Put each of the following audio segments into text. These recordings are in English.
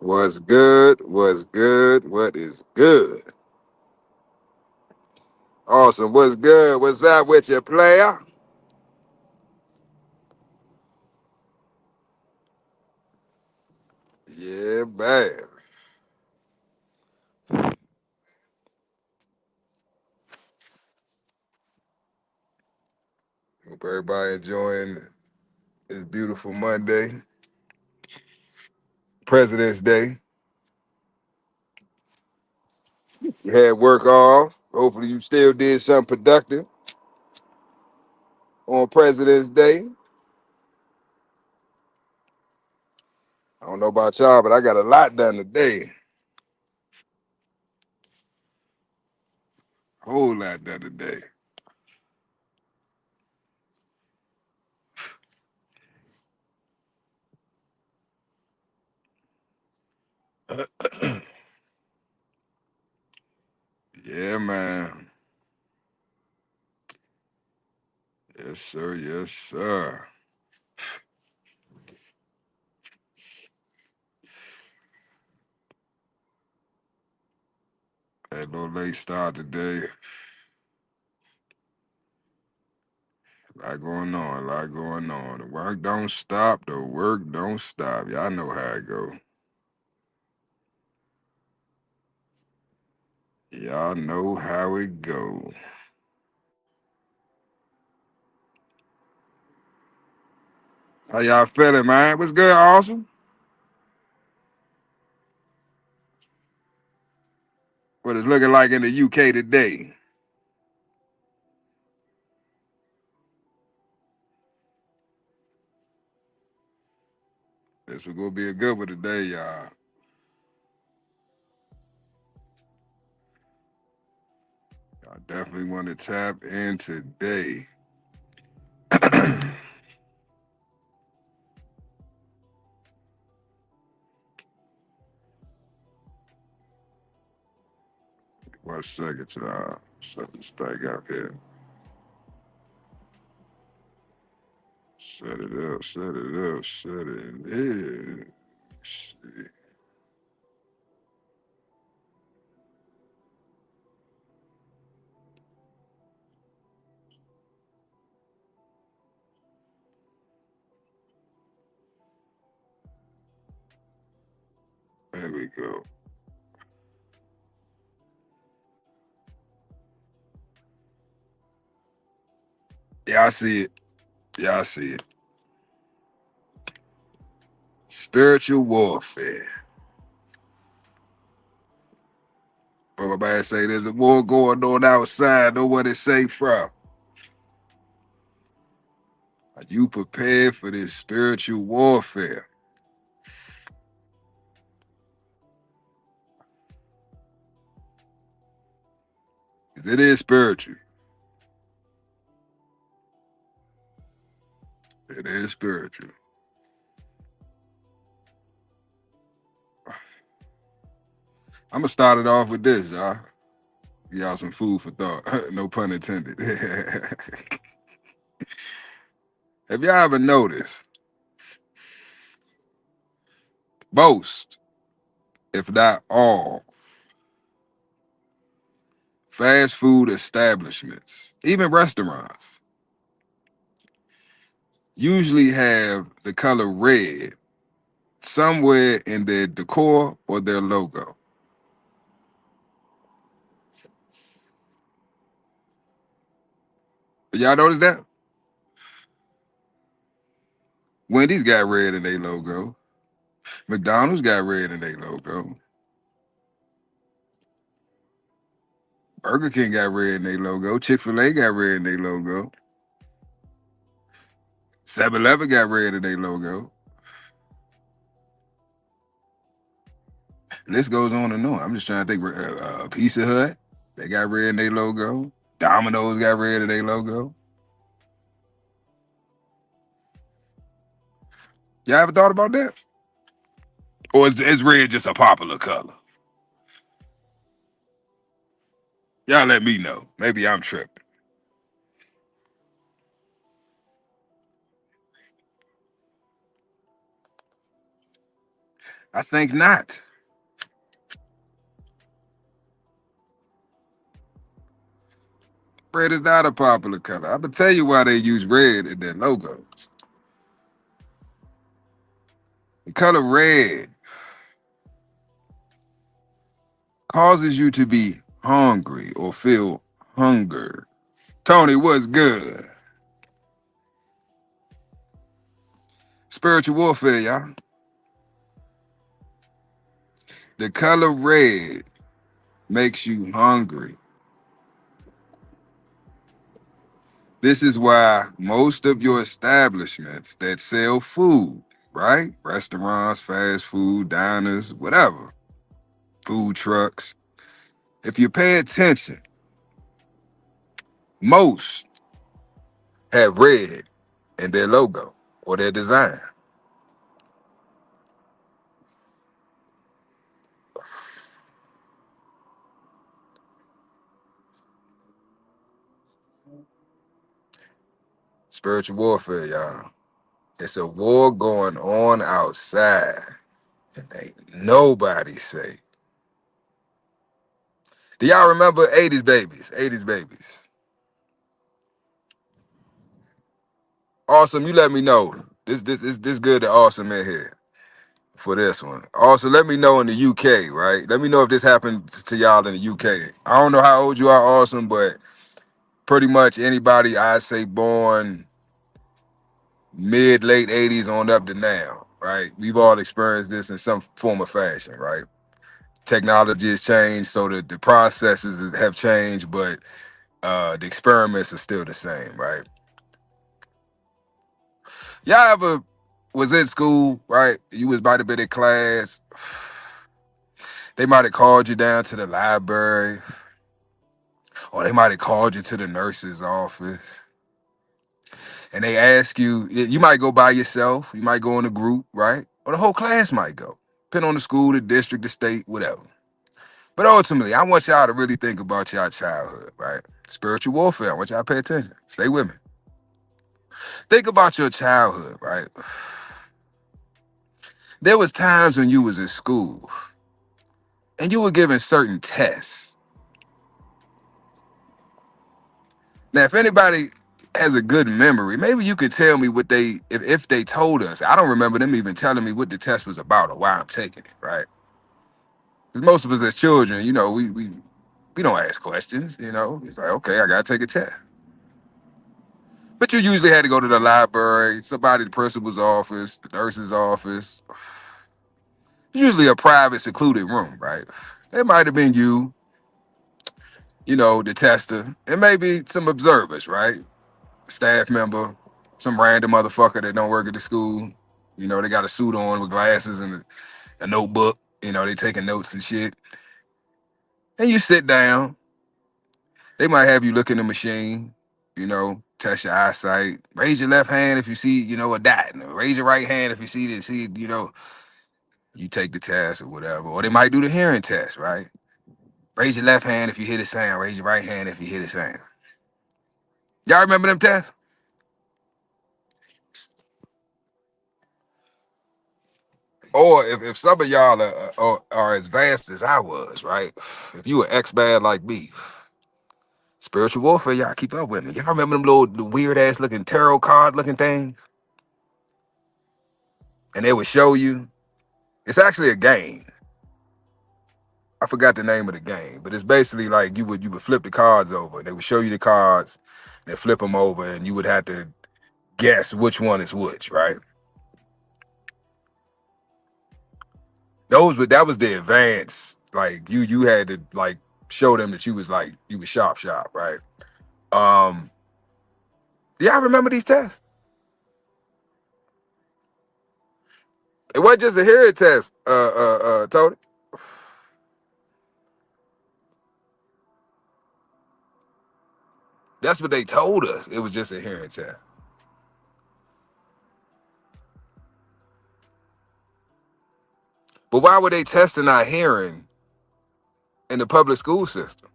What's good? What's good? What is good? Awesome. What's good? What's up with you, player? Yeah, man. Hope everybody enjoying this beautiful Monday, President's Day. You had work off. Hopefully you still did something productive on President's Day. I don't know about y'all, but I got a lot done today. Whole lot done today. Yeah, man. Yes, sir. Yes, sir. Had a little late start today. Lot going on, lot going on. The work don't stop, the work don't stop. Y'all know how it go. Y'all know how it go. How y'all feeling, man? What's good, awesome? What it's looking like in the UK today? This is gonna be a good one today, y'all. Y'all definitely want to tap in today. One second, y'all. Set this thing up here. Set it up, set it up, set it in. Shit. There we go. Yeah, I see it. Yeah, I see it. Spiritual warfare. But my man say there's a war going on outside. Know what it's safe from. Are you prepared for this spiritual warfare? 'Cause it is spiritual. It is spiritual. I'm gonna start it off with this, y'all. Give y'all some food for thought. No pun intended. Have y'all ever noticed most, if not all, fast food establishments, even restaurants, usually have the color red somewhere in their decor or their logo? Y'all notice that? Wendy's got red in their logo. McDonald's got red in their logo. Burger King got red in their logo. Chick-fil-A got red in their logo. 7-Eleven got red in their logo. List goes on and on. I'm just trying to think. Pizza Hut, they got red in their logo. Domino's got red in their logo. Y'all ever thought about that? Or is red just a popular color? Y'all let me know. Maybe I'm tripping. I think not. Red is not a popular color. I'm gonna tell you why they use red in their logos. The color red causes you to be hungry or feel hunger. Tony, what's good? Spiritual warfare, y'all. The color red makes you hungry. This is why most of your establishments that sell food, right? Restaurants, fast food, diners, whatever, food trucks. If you pay attention, most have red in their logo or their design. Spiritual warfare, y'all. It's a war going on outside, and ain't nobody safe. Do y'all remember 80s babies? 80s babies. Awesome, you let me know. This good to Awesome in here for this one. Also, let me know in the UK, right? Let me know if this happened to y'all in the UK. I don't know how old you are, Awesome, but pretty much anybody I'd say born mid late 80s on up to now, right? We've all experienced this in some form of fashion, right? Technology has changed, so the processes have changed, but the experiments are still the same, right? Y'all ever was in school, right? You was about to be in class. They might have called you down to the library, or they might have called you to the nurse's office, and they ask you. You might go by yourself. You might go in a group, right? Or the whole class might go, depending on the school, the district, the state, whatever. But ultimately, I want y'all to really think about your childhood, right? Spiritual warfare. I want y'all to pay attention. Stay with me. Think about your childhood, right? There was times when you was in school and you were given certain tests. Now, if anybody has a good memory, maybe you could tell me what if they told us. I don't remember them even telling me what the test was about or why I'm taking it, right? Because most of us as children, we don't ask questions, It's like, okay, I gotta take a test. But you usually had to go to the library, somebody, the principal's office, the nurse's office, usually a private, secluded room, right? It might have been you, the tester, and maybe some observers, right? Staff member, some random motherfucker that don't work at the school. They got a suit on with glasses and a notebook. They taking notes and shit. And you sit down. They might have you look in the machine, test your eyesight. Raise your left hand if you see, a dot. Raise your right hand if you you take the test or whatever. Or they might do the hearing test, right? Raise your left hand if you hear the sound. Raise your right hand if you hear the sound. Y'all remember them tests? Or if some of y'all are as vast as I was, right? If you were ex-bad like me, spiritual warfare, y'all keep up with me. Y'all remember them the weird ass looking tarot card looking things? And they would show you. It's actually a game. I forgot the name of the game, but it's basically like you would flip the cards over. They would show you the cards, they flip them over, and you would have to guess which one is which, right? That was the advance. Like you had to like show them that you was sharp, right? Um, yeah, I remember these tests. It wasn't just a hearing test, Tony. That's what they told us. It was just a hearing test. But why were they testing our hearing in the public school system?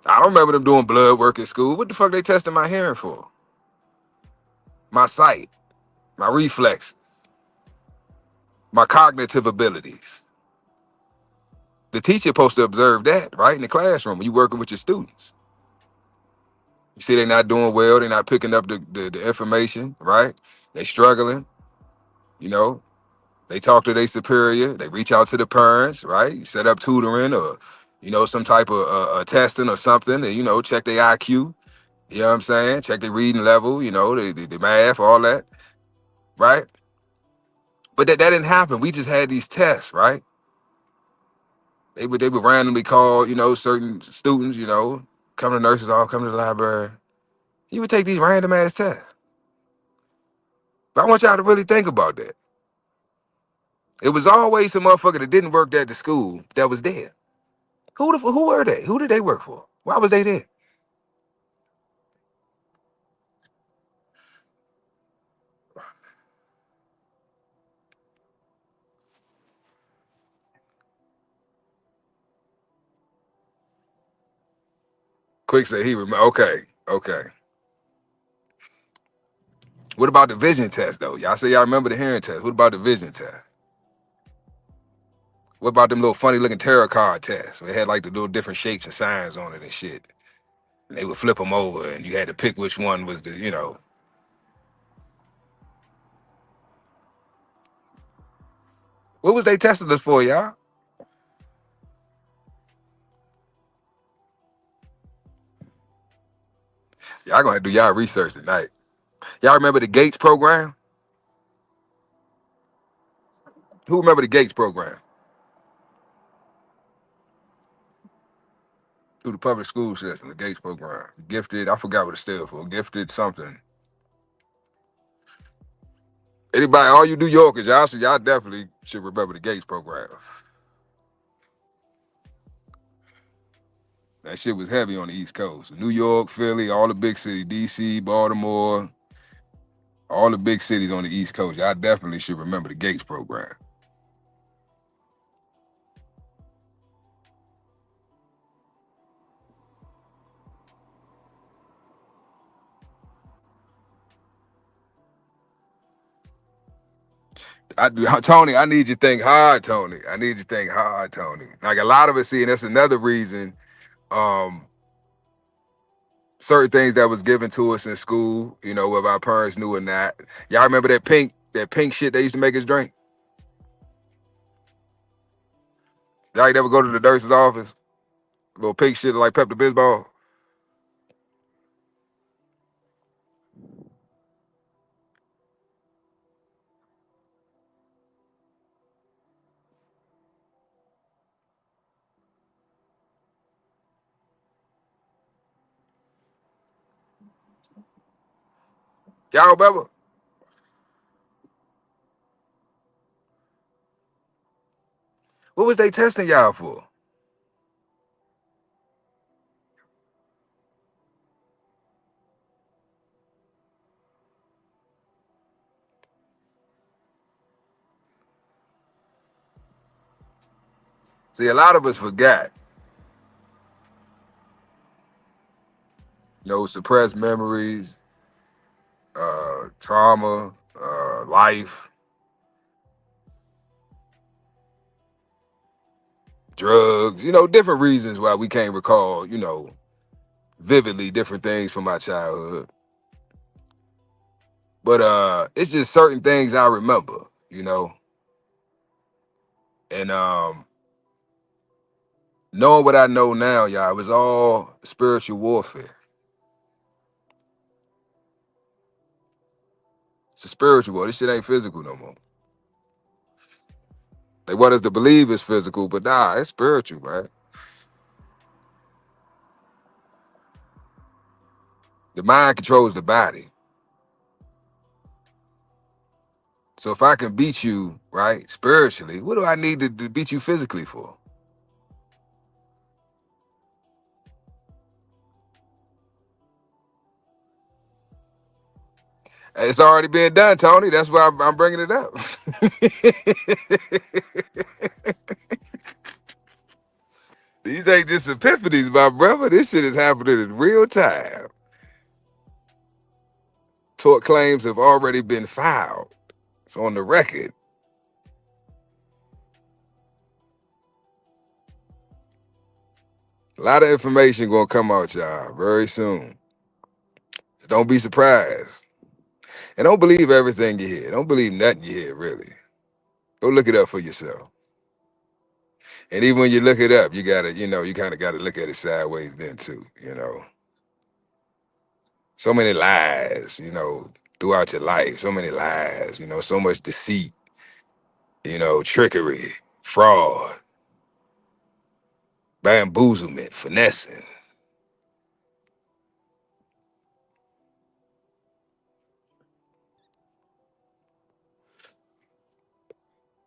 I don't remember them doing blood work at school. What the fuck they testing my hearing for? my sight, my reflexes, my cognitive abilities. The teacher supposed to observe that, right, in the classroom when you working with your students. You see they're not doing well, they're not picking up the information, right? They struggling, you know. They talk to their superior, they reach out to the parents, right? You set up tutoring or, some type of testing or something, and, check their IQ, you know what I'm saying? Check their reading level, the math, all that, right? But that didn't happen. We just had these tests, right? They would randomly call, certain students, come to the nurse's office, come to the library. You would take these random ass tests. But I want y'all to really think about that. It was always some motherfucker that didn't work at the school that was there. Who were they? Who did they work for? Why was they there? Quick said he remember. Okay, okay. What about the vision test though? Y'all say y'all remember the hearing test. What about the vision test? What about them little funny looking tarot card tests? They had like the little different shapes and signs on it and shit. And they would flip them over, and you had to pick which one was the. What was they testing us for, y'all? Y'all gonna have to do y'all research tonight. Y'all remember the Gates program? Who remember the Gates program? Through the public school system, the Gates program. Gifted, I forgot what it stood for. Gifted something. Anybody, all you New Yorkers, y'all definitely should remember the Gates program. That shit was heavy on the East Coast. New York, Philly, all the big cities, DC, Baltimore, all the big cities on the East Coast. Y'all definitely should remember the Gates program. Tony, I need you to think hard, Tony. I need you to think hard, Tony. Like a lot of us see, and that's another reason, certain things that was given to us in school, whether our parents knew or not. Y'all remember that pink shit they used to make us drink? Y'all never go to the nurse's office? Little pink shit like Pepto Bismol? Y'all remember? What was they testing y'all for? See, a lot of us forgot. Suppressed memories, trauma, life, drugs, different reasons why we can't recall, vividly different things from my childhood. But it's just certain things I remember, and knowing what I know now, y'all, it was all spiritual warfare. It's a spiritual war. This shit ain't physical no more. They want us to believe it's physical, but nah, it's spiritual, man. The mind controls the body. So if I can beat you, right, spiritually, what do I need to beat you physically for? It's already been done, Tony. That's why I'm bringing it up. These ain't just epiphanies, my brother. This shit is happening in real time. Tort claims have already been filed. It's on the record. A lot of information gonna come out, y'all, very soon. So don't be surprised. And don't believe everything you hear. Don't believe nothing you hear, really. Go look it up for yourself. And even when you look it up, you gotta, you kind of gotta look at it sideways then too, So many lies, throughout your life. So many lies, so much deceit, trickery, fraud, bamboozlement, finessing.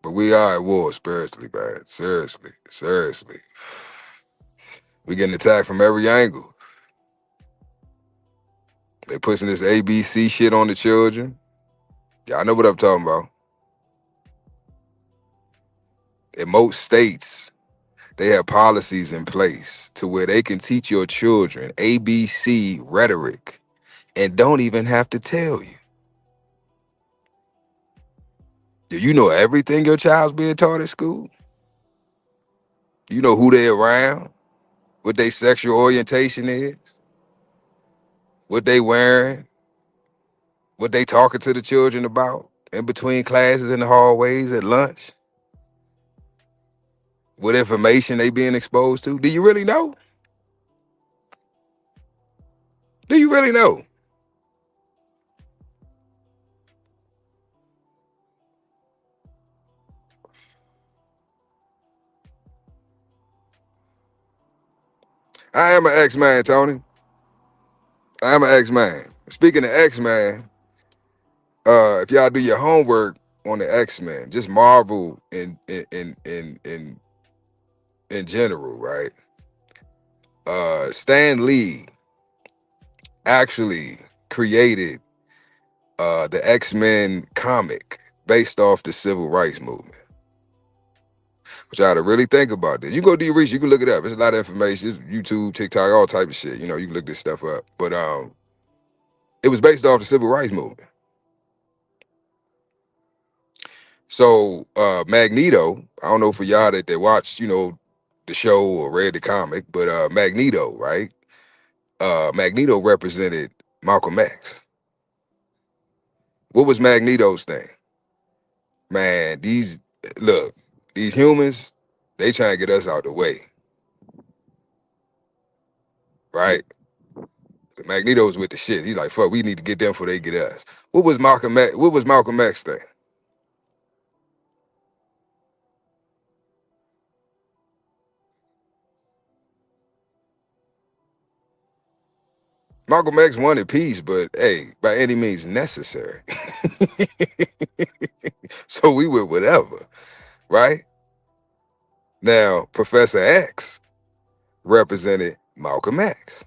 But we are at war spiritually, man. Seriously, seriously. We getting attacked from every angle. They pushing this ABC shit on the children. Y'all know what I'm talking about. In most states, they have policies in place to where they can teach your children ABC rhetoric and don't even have to tell you. Do you know everything your child's being taught at school? You know who they're around, what their sexual orientation is, what they wearing, what they talking to the children about in between classes in the hallways at lunch, what information they being exposed to. Do you really know? Do you really know? I am an X-Man, Tony. I am an X-Man. Speaking of X-Man, if y'all do your homework on the X-Men, just Marvel in general, right? Stan Lee actually created the X-Men comic based off the civil rights movement. Which I had to really think about this. You go do your research, you can look it up. There's a lot of information. It's YouTube, TikTok, all type of shit. You can look this stuff up. But it was based off the civil rights movement. So Magneto, I don't know for y'all that watched, the show or read the comic, but Magneto, right? Magneto represented Malcolm X. What was Magneto's thing? Man, these humans, they trying to get us out the way, right? Magneto's with the shit. He's like, fuck, we need to get them before they get us. What was Malcolm X thing? Malcolm X wanted peace, but hey, by any means necessary. So we went whatever, right? Now, Professor X represented Malcolm X.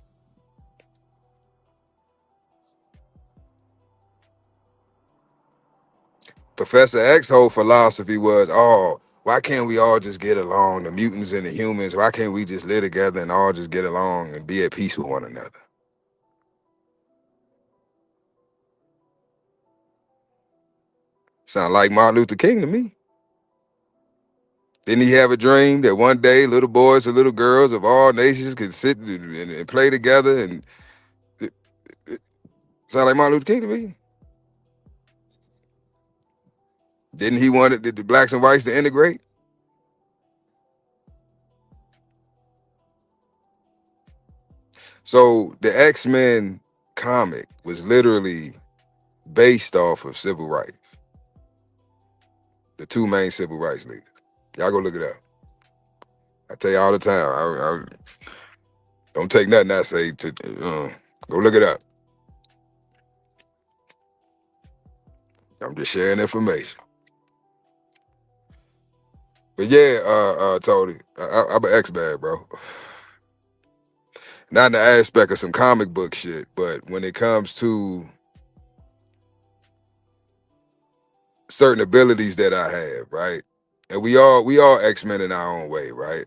Professor X's whole philosophy was, oh, why can't we all just get along, the mutants and the humans? Why can't we just live together and all just get along and be at peace with one another? Sound like Martin Luther King to me. Didn't he have a dream that one day little boys and little girls of all nations could sit and play together? And it sound like Martin Luther King to me. Didn't he want the blacks and whites to integrate? So the X-Men comic was literally based off of civil rights, the two main civil rights leaders. Y'all go look it up. I tell you all the time, I don't take nothing I say to go look it up. I'm just sharing information. But yeah, Tony, I'm an X-Man, bro. Not in the aspect of some comic book shit, but when it comes to certain abilities that I have, right? And we all X-Men in our own way, right?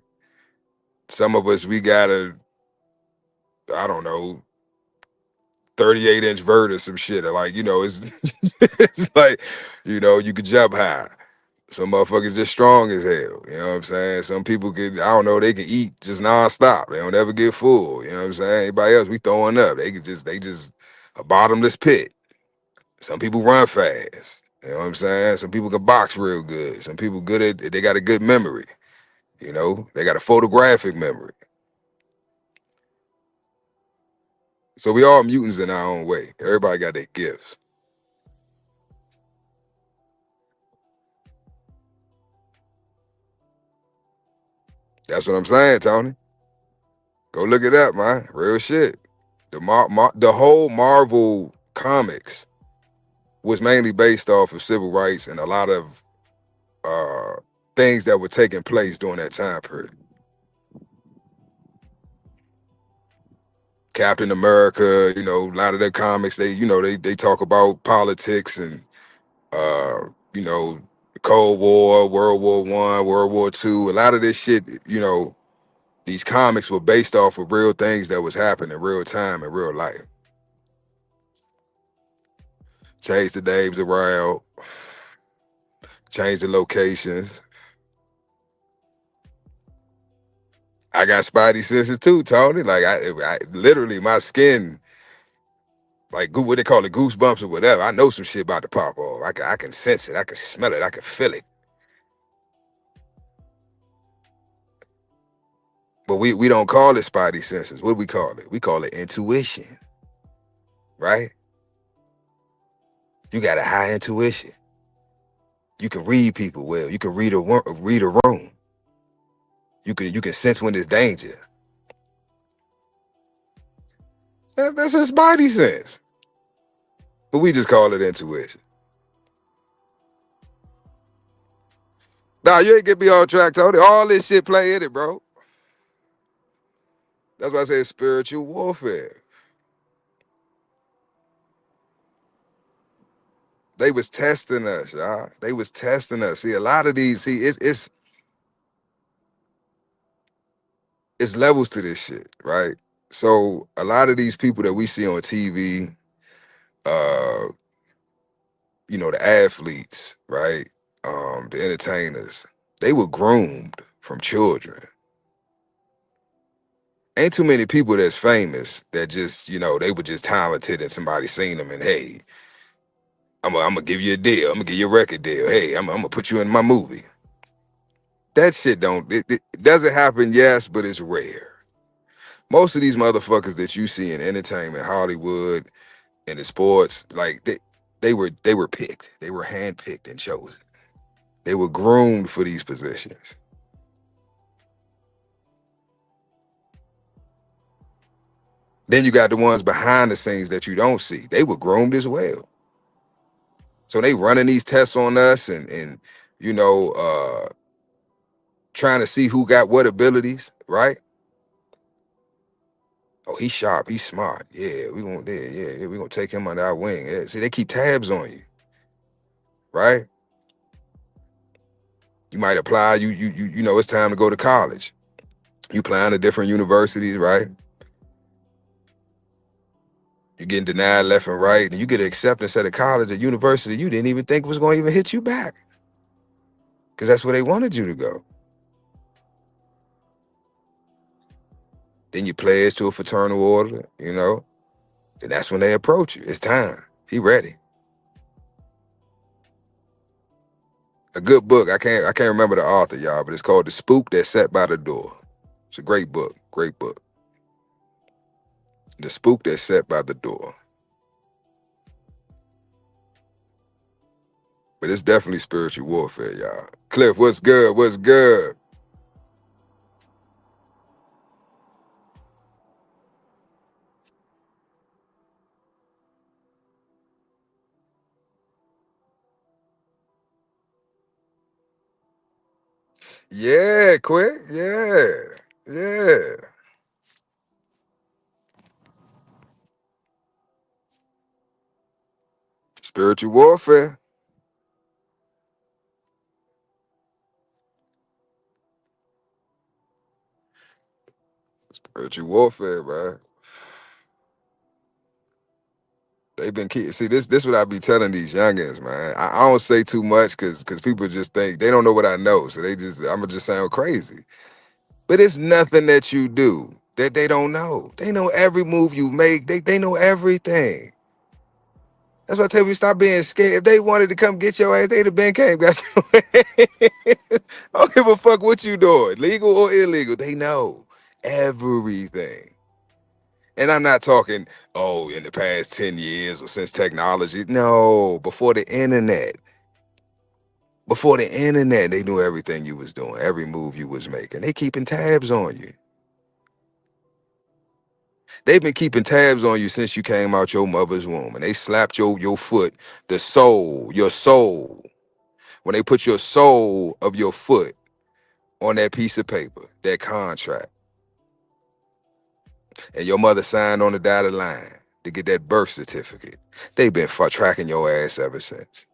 Some of us we gotta, I don't know, 38-inch vert or some shit. Or like, it's it's like, you could jump high. Some motherfuckers just strong as hell. You know what I'm saying? Some people can, I don't know, they can eat just nonstop. They don't ever get full. You know what I'm saying? Anybody else, we throwing up. They just a bottomless pit. Some people run fast. You know what I'm saying? Some people can box real good. Some people they got a good memory. They got a photographic memory. So we all mutants in our own way. Everybody got their gifts. That's what I'm saying, Tony. Go look it up, man. Real shit. The whole Marvel comics was mainly based off of civil rights and a lot of uh, things that were taking place during that time period. Captain America, a lot of their comics, they talk about politics and uh, you know, the Cold War, World War One, World War Two. A lot of this shit, these comics were based off of real things that was happening in real time in real life. Change the names around, change the locations. I got spidey senses too, Tony. Like I literally my skin, like what they call it, goosebumps or whatever. I know some shit about to pop off. I can sense it. I can smell it. I can feel it. But we don't call it spidey senses. What do we call it? We call it intuition, right? You got a high intuition. You can read people well. You can read a room. You can sense when there's danger. That's a spidey sense. But we just call it intuition. Nah, you ain't get me on track, Tony. All this shit play in it, bro. That's why I say it's spiritual warfare. They was testing us, y'all. They was testing us. See, a lot of these, it's levels to this shit, right? So a lot of these people that we see on TV, uh, the athletes, right? The entertainers, they were groomed from children. Ain't too many people that's famous that just, they were just talented and somebody seen them and hey, I'm gonna give you a deal. I'm gonna give you a record deal. Hey, I'm gonna put you in my movie. That shit it doesn't happen, yes, but it's rare. Most of these motherfuckers that you see in entertainment, Hollywood, and the sports, like they were picked. They were handpicked and chosen. They were groomed for these positions. Then you got the ones behind the scenes that you don't see. They were groomed as well. So they running these tests on us and you know, uh trying to see who got what abilities, right? Oh, he's sharp, he's smart. Yeah, we gonna take him under our wing. Yeah, see, they keep tabs on you, right? You might apply, it's time to go to college. You applying to different universities, right? You're getting denied left and right, and you get acceptance at a college, a university you didn't even think was going to even hit you back. Because that's where they wanted you to go. Then you pledge to a fraternal order. Then that's when they approach you. It's time. He ready. A good book. I can't remember the author, y'all, but it's called The Spook That Sat by the Door. It's a great book. Great book. The Spook That Sat by the Door. But it's definitely spiritual warfare, y'all. Cliff, what's good? What's good? Yeah, quick. Yeah. Yeah. Spiritual warfare. Spiritual warfare, man. They've been keep see this what I be telling these youngins, man. I don't say too much because people just think they don't know what I know, so I'ma just sound crazy. But it's nothing that you do that they don't know. They know every move you make. They know everything. That's why I tell you, stop being scared. If they wanted to come get your ass, they'd have been came got your ass. I don't give a fuck what you doing, legal or illegal. They know everything. And I'm not talking, oh, in the past 10 years or since technology. No, before the internet. Before the internet, they knew everything you was doing, every move you was making. They keeping tabs on you. They've been keeping tabs on you since you came out your mother's womb. And they slapped your foot, the soul, your soul. When they put your soul of your foot on that piece of paper, that contract, and your mother signed on the dotted line to get that birth certificate, they've been tracking your ass ever since.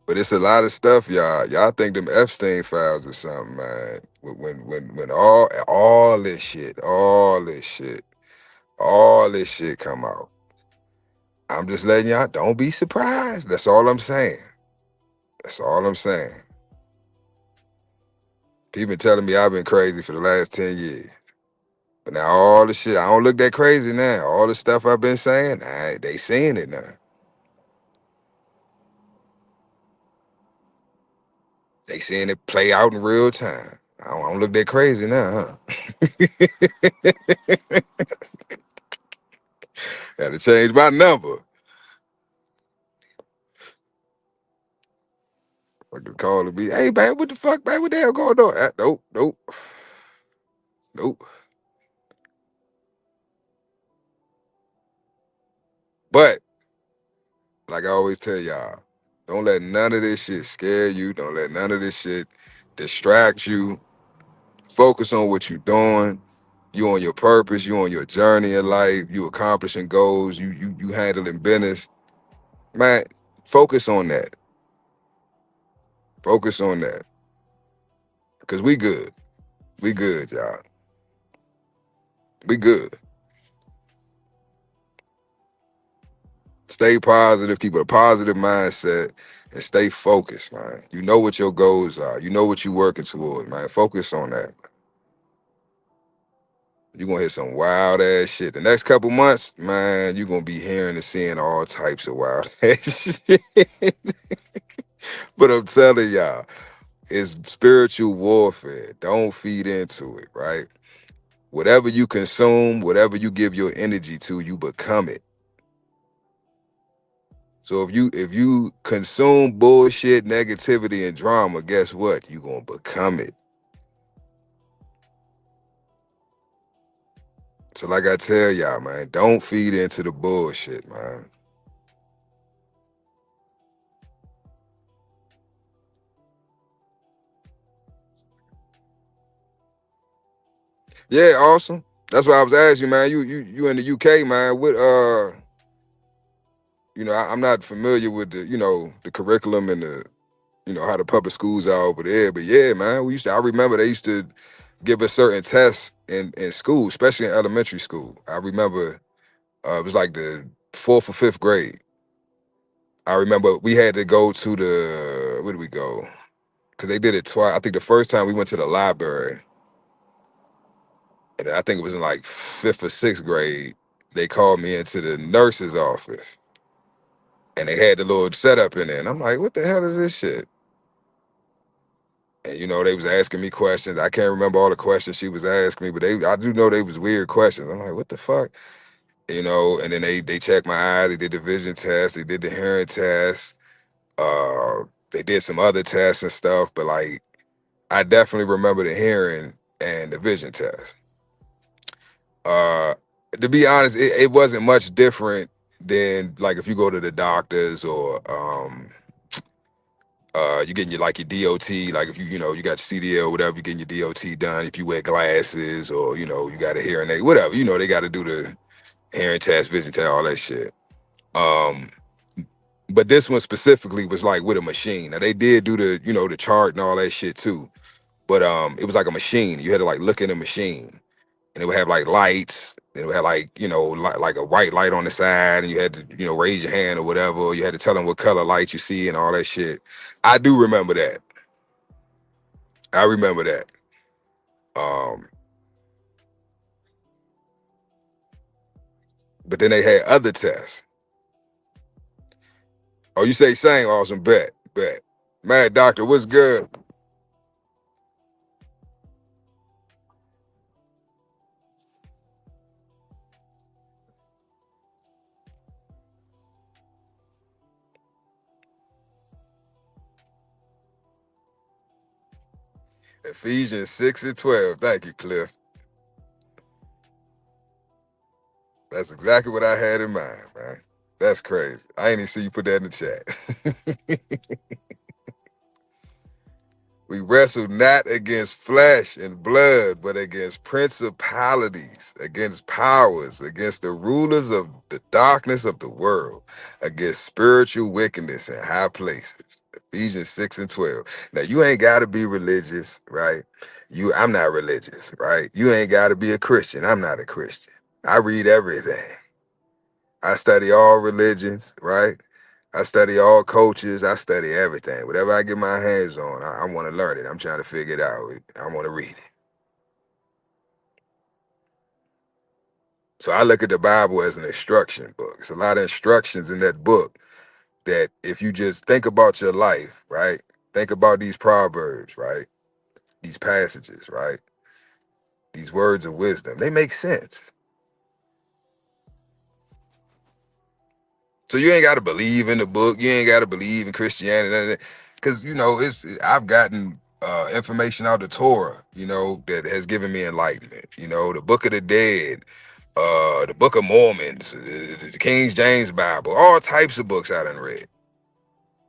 But it's a lot of stuff, y'all. Y'all think them Epstein files or something, man. When all this shit come out. I'm just letting y'all, don't be surprised. That's all I'm saying. That's all I'm saying. People telling me I've been crazy for the last 10 years. But now all the shit, I don't look that crazy now. All the stuff I've been saying, they seeing it now. They seeing it play out in real time. I don't look that crazy now, huh? Had to change my number. I could call and be, hey man, what the fuck, man? What the hell going on? Nope. But like I always tell y'all, don't let none of this shit scare you. Don't let none of this shit distract you. Focus on what you're doing. You on your purpose. You on your journey in life. You accomplishing goals. You handling business. Man, focus on that. Focus on that. Cause we good. We good, y'all. We good. Stay positive. Keep a positive mindset and stay focused, man. You know what your goals are. You know what you're working towards, man. Focus on that. You're gonna hear some wild ass shit. The next couple months, man, you're gonna be hearing and seeing all types of wild ass shit. But I'm telling y'all, it's spiritual warfare. Don't feed into it, right? Whatever you consume, whatever you give your energy to, you become it. So if you consume bullshit, negativity, and drama, guess what? You're gonna become it. So like I tell y'all, man, don't feed into the bullshit, man. Yeah, awesome. That's why I was asking you, man. You in the UK, man. What I'm not familiar with the curriculum and the how the public schools are over there. But yeah, man, I remember they used to give us certain tests in school, especially in elementary school. I remember it was like the fourth or fifth grade. I remember we had to go to where did we go? Because they did it twice. I think the first time we went to the library, and I think it was in like fifth or sixth grade. They called me into the nurse's office, and they had the little setup in there. And I'm like, what the hell is this shit? And they was asking me questions. I can't remember all the questions she was asking me, but I do know they was weird questions. I'm like, what the fuck? And then they checked my eyes, they did the vision test, they did the hearing test, they did some other tests and stuff, but like I definitely remember the hearing and the vision test. Uh to be honest, it wasn't much different than like if you go to the doctors or You getting your like your DOT, like if you know you got your CDL, whatever, you getting your DOT done. If you wear glasses or you got a hearing aid, whatever, they got to do the hearing test, vision test, all that shit. Um, but this one specifically was like with a machine. Now they did do the chart and all that shit too, but it was like a machine. You had to like look in the machine, and it would have like lights. And it would have like like a white light on the side, and you had to raise your hand or whatever. You had to tell them what color light you see and all that shit. I do remember that. I remember that. Um, but then they had other tests. Oh, you say same? Awesome, bet. Mad Doctor, what's good? Ephesians 6:12. Thank you, Cliff. That's exactly what I had in mind, man. That's crazy. I ain't even see you put that in the chat. We wrestle not against flesh and blood, but against principalities, against powers, against the rulers of the darkness of the world, against spiritual wickedness in high places. Ephesians 6:12. Now you ain't gotta be religious, right? I'm not religious, right? You ain't gotta be a Christian. I'm not a Christian. I read everything. I study all religions, right? I study all cultures. I study everything. Whatever I get my hands on, I want to learn it. I'm trying to figure it out. I want to read it. So I look at the Bible as an instruction book. It's a lot of instructions in that book that if you just think about your life, right? Think about these proverbs, right? These passages, right? These words of wisdom. They make sense. So you ain't got to believe in the book. You ain't got to believe in Christianity, because I've gotten information out of the Torah, that has given me enlightenment. The Book of the Dead, the Book of Mormons, the King James Bible, all types of books I done read,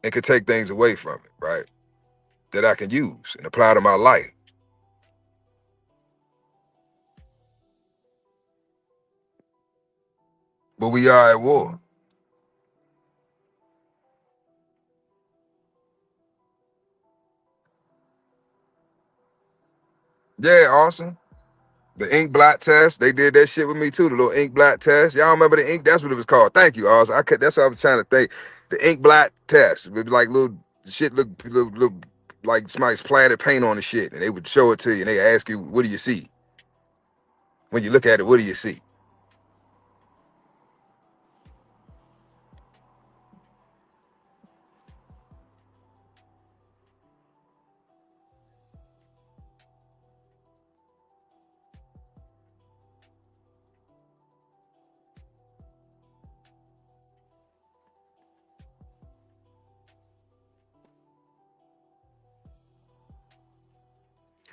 and could take things away from it, right? That I can use and apply to my life. But we are at war. Yeah, awesome. The ink blot test, they did that shit with me too. The little ink blot test. Y'all remember the ink? That's what it was called. Thank you, Oz. That's what I was trying to think. The ink blot test. It would be like little shit, look like somebody splattered paint on the shit, and they would show it to you, and they ask you, "What do you see?" When you look at it, what do you see?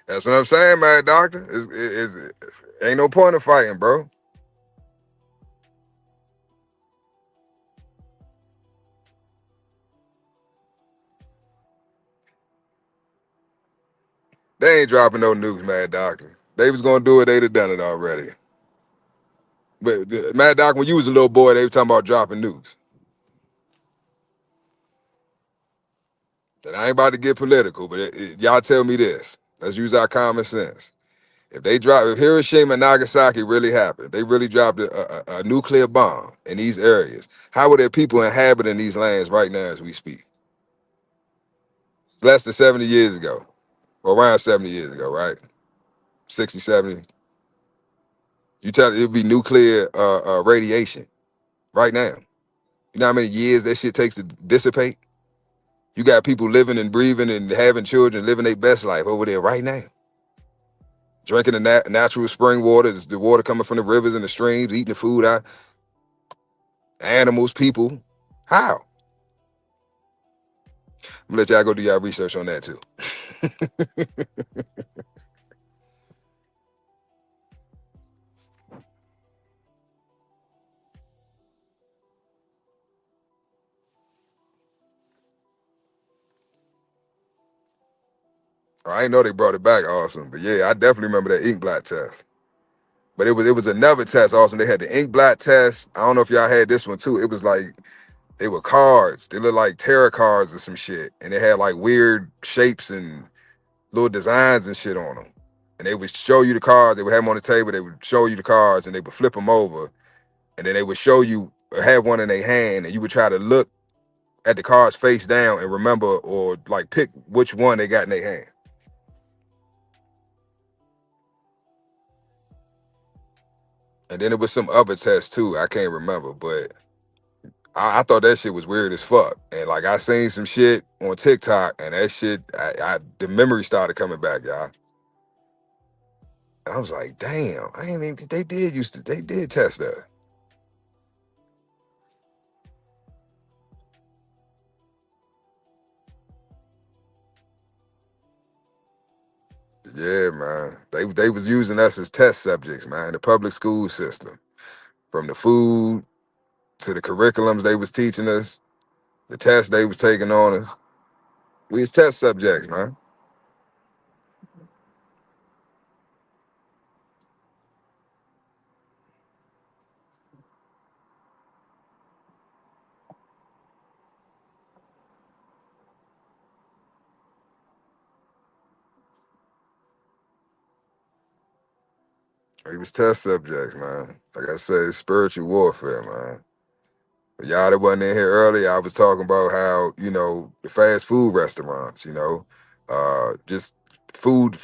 That's what I'm saying, man, doctor. Ain't no point in fighting, bro. They ain't dropping no nukes, Mad Doctor. They was gonna do it, they'd have done it already. But Mad Doctor, when you was a little boy, they were talking about dropping nukes. And I ain't about to get political, but y'all tell me this. Let's use our common sense. If Hiroshima and Nagasaki really happened, if they really dropped a nuclear bomb in these areas, how are there people inhabiting these lands right now as we speak? It's less than 70 years ago, or around 70 years ago, right? 60, 70. You tell it'd be nuclear radiation right now. You know how many years that shit takes to dissipate? You got people living and breathing and having children, living their best life over there right now. Drinking the natural spring water, the water coming from the rivers and the streams, eating the food out, animals, people. How? I'm gonna let y'all go do y'all research on that too. I ain't know they brought it back, awesome. But yeah, I definitely remember that ink blot test. But it was another test, awesome. They had the ink blot test. I don't know if y'all had this one too. It was like they were cards. They looked like tarot cards or some shit, and they had like weird shapes and little designs and shit on them. And they would show you the cards. They would have them on the table. They would show you the cards, and they would flip them over, and then they would show you have one in their hand, and you would try to look at the cards face down and remember or like pick which one they got in their hand. And then there was some other tests too. I can't remember, but I thought that shit was weird as fuck. And like I seen some shit on TikTok, and that shit, the memory started coming back, y'all. And I was like, damn, I ain't even. They did test that. Yeah, man. They was using us as test subjects, man. The public school system, from the food to the curriculums they was teaching us, the tests they was taking on us. We was test subjects, man. We was test subjects, man. Like I said, spiritual warfare, man. But y'all that wasn't in here earlier, I was talking about how, the fast food restaurants, just food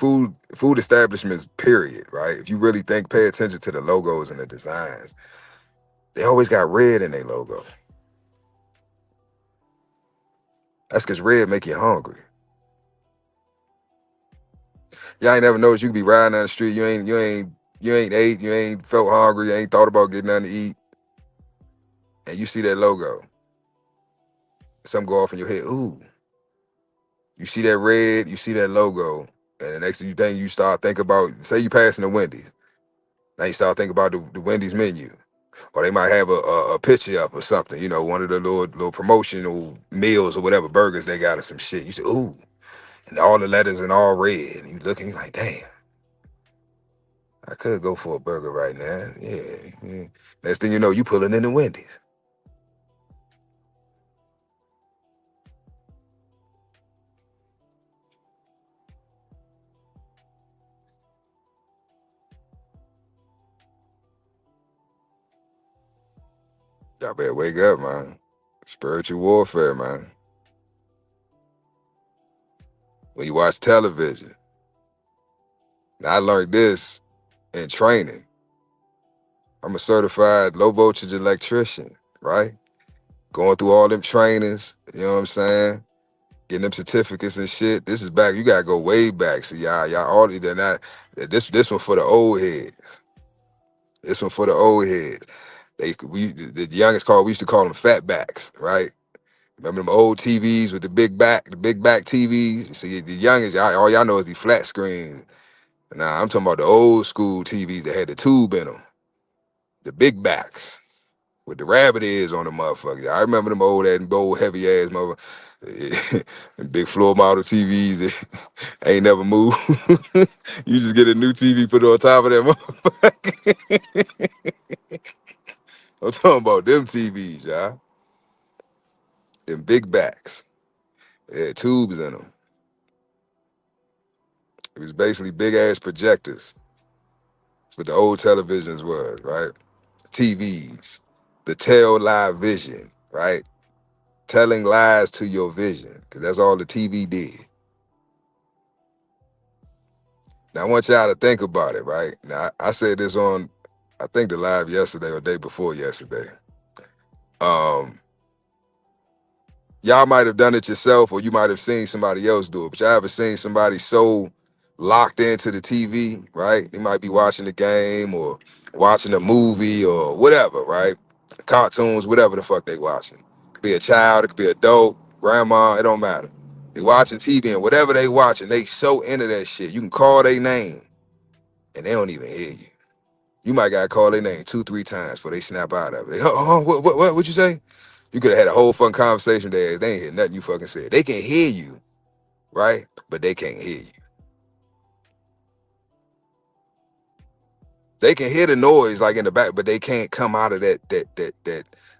establishments, period, right? If you really pay attention to the logos and the designs, they always got red in their logo. That's because red make you hungry. Y'all ain't never noticed you could be riding down the street, you ain't ate, you ain't felt hungry, you ain't thought about getting nothing to eat, and you see that logo. Something go off in your head, ooh. You see that red, you see that logo, and the next thing you start thinking about, say you passing the Wendy's. Now you start thinking about the Wendy's menu. Or they might have a picture up or something, one of the little promotional meals or whatever, burgers they got or some shit. You say, ooh, and all the letters in all red. And you looking, you like, damn, I could go for a burger right now. Yeah. Yeah. Next thing you know, you pulling in the Wendy's. Y'all better wake up, man. Spiritual warfare, man. When you watch television. Now I learned this in training. I'm a certified low voltage electrician, right? Going through all them trainings, you know what I'm saying? Getting them certificates and shit. This is back. You gotta go way back. See, y'all all they're not. This one for the old heads. This one for the old heads. The youngest we used to call them fatbacks, right? Remember them old TVs with the big back TVs. See, the youngest, all y'all know is the flat screens. Nah, I'm talking about the old school TVs that had the tube in them, the big backs with the rabbit ears on the motherfucker. I remember them old heavy ass motherfucker, big floor model TVs that ain't never moved. You just get a new TV, put it on top of that motherfucker. I'm talking about them TVs, y'all. Them big backs. They had tubes in them. It was basically big ass projectors. That's what the old televisions was, right? TVs. The tell live vision, right? Telling lies to your vision, because that's all the TV did. Now I want y'all to think about it, right? Now I said this on, I think the live yesterday or day before yesterday. Um, y'all might have done it yourself, or you might have seen somebody else do it. But y'all ever seen somebody so locked into the TV, right? They might be watching the game or watching a movie or whatever, right? Cartoons, whatever the fuck they watching. It could be a child, it could be adult, grandma, it don't matter. They watching TV and whatever they watching, they so into that shit. You can call their name and they don't even hear you. You might gotta call their name 2, 3 times before they snap out of it. What you say? You could have had a whole fun conversation there. They ain't hear nothing you fucking said. They can hear you, right? But they can't hear you. They can hear the noise like in the back, but they can't come out of that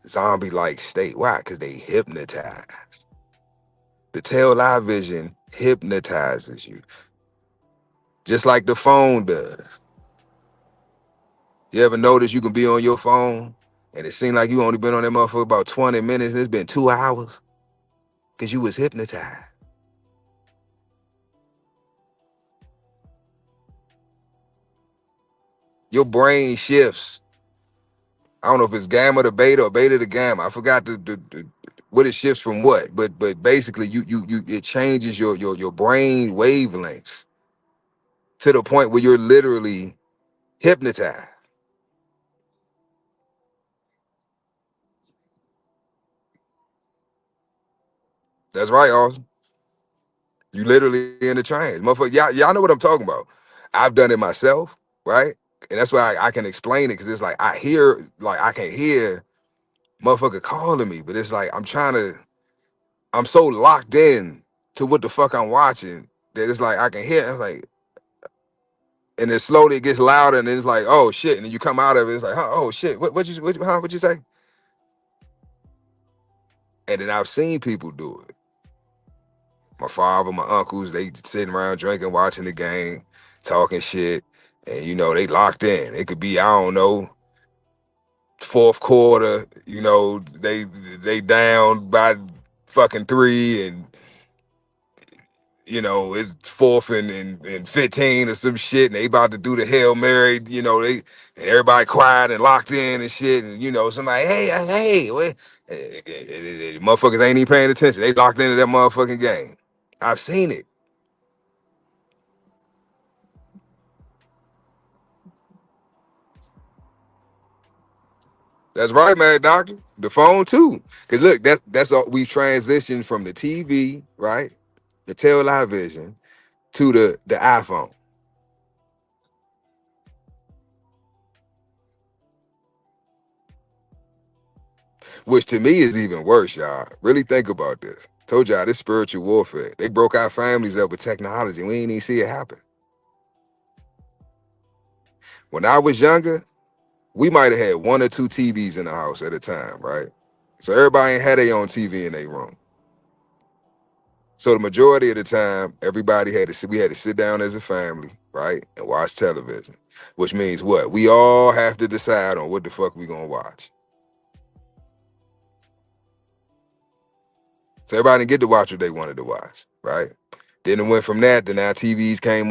zombie like state. Why? Because they hypnotized. The tail eye vision hypnotizes you, just like the phone does. You ever notice you can be on your phone and it seems like you only been on that motherfucker about 20 minutes and it's been 2 hours because you was hypnotized. Your brain shifts. I don't know if it's gamma to beta or beta to gamma. I forgot what it shifts from what, but basically you it changes your brain wavelengths to the point where you're literally hypnotized. That's right, Austin. You literally in the trance, motherfucker. Y'all know what I'm talking about. I've done it myself, right? And that's why I can explain it because it's like I can hear motherfucker calling me, but it's like I'm so locked in to what the fuck I'm watching that it's like I can hear. I'm like, and then slowly it gets louder, and then it's like, oh shit, and then you come out of it, it's like, huh, oh shit, what you say? And then I've seen people do it. My father, my uncles, they sitting around drinking, watching the game, talking shit, and they locked in. It could be, I don't know, fourth quarter, they down by fucking three, and it's fourth and 15 or some shit, and they about to do the Hail Mary, and everybody quiet and locked in and shit, and somebody, hey, what? Motherfuckers ain't even paying attention. They locked into that motherfucking game. I've seen it. That's right, man, doctor. The phone too. Cause look, that's all we transitioned from the TV, right? The television to the iPhone. Which to me is even worse, y'all. Really think about this. Told y'all this spiritual warfare. They broke our families up with technology. We ain't even see it happen. When I was younger, we might have had one or two TVs in the house at a time, right? So everybody ain't had their own TV in their room. So the majority of the time, everybody we had to sit down as a family, right, and watch television. Which means what? We all have to decide on what the fuck we gonna watch. So everybody didn't get to watch what they wanted to watch, right? Then it went from that. Then now TVs became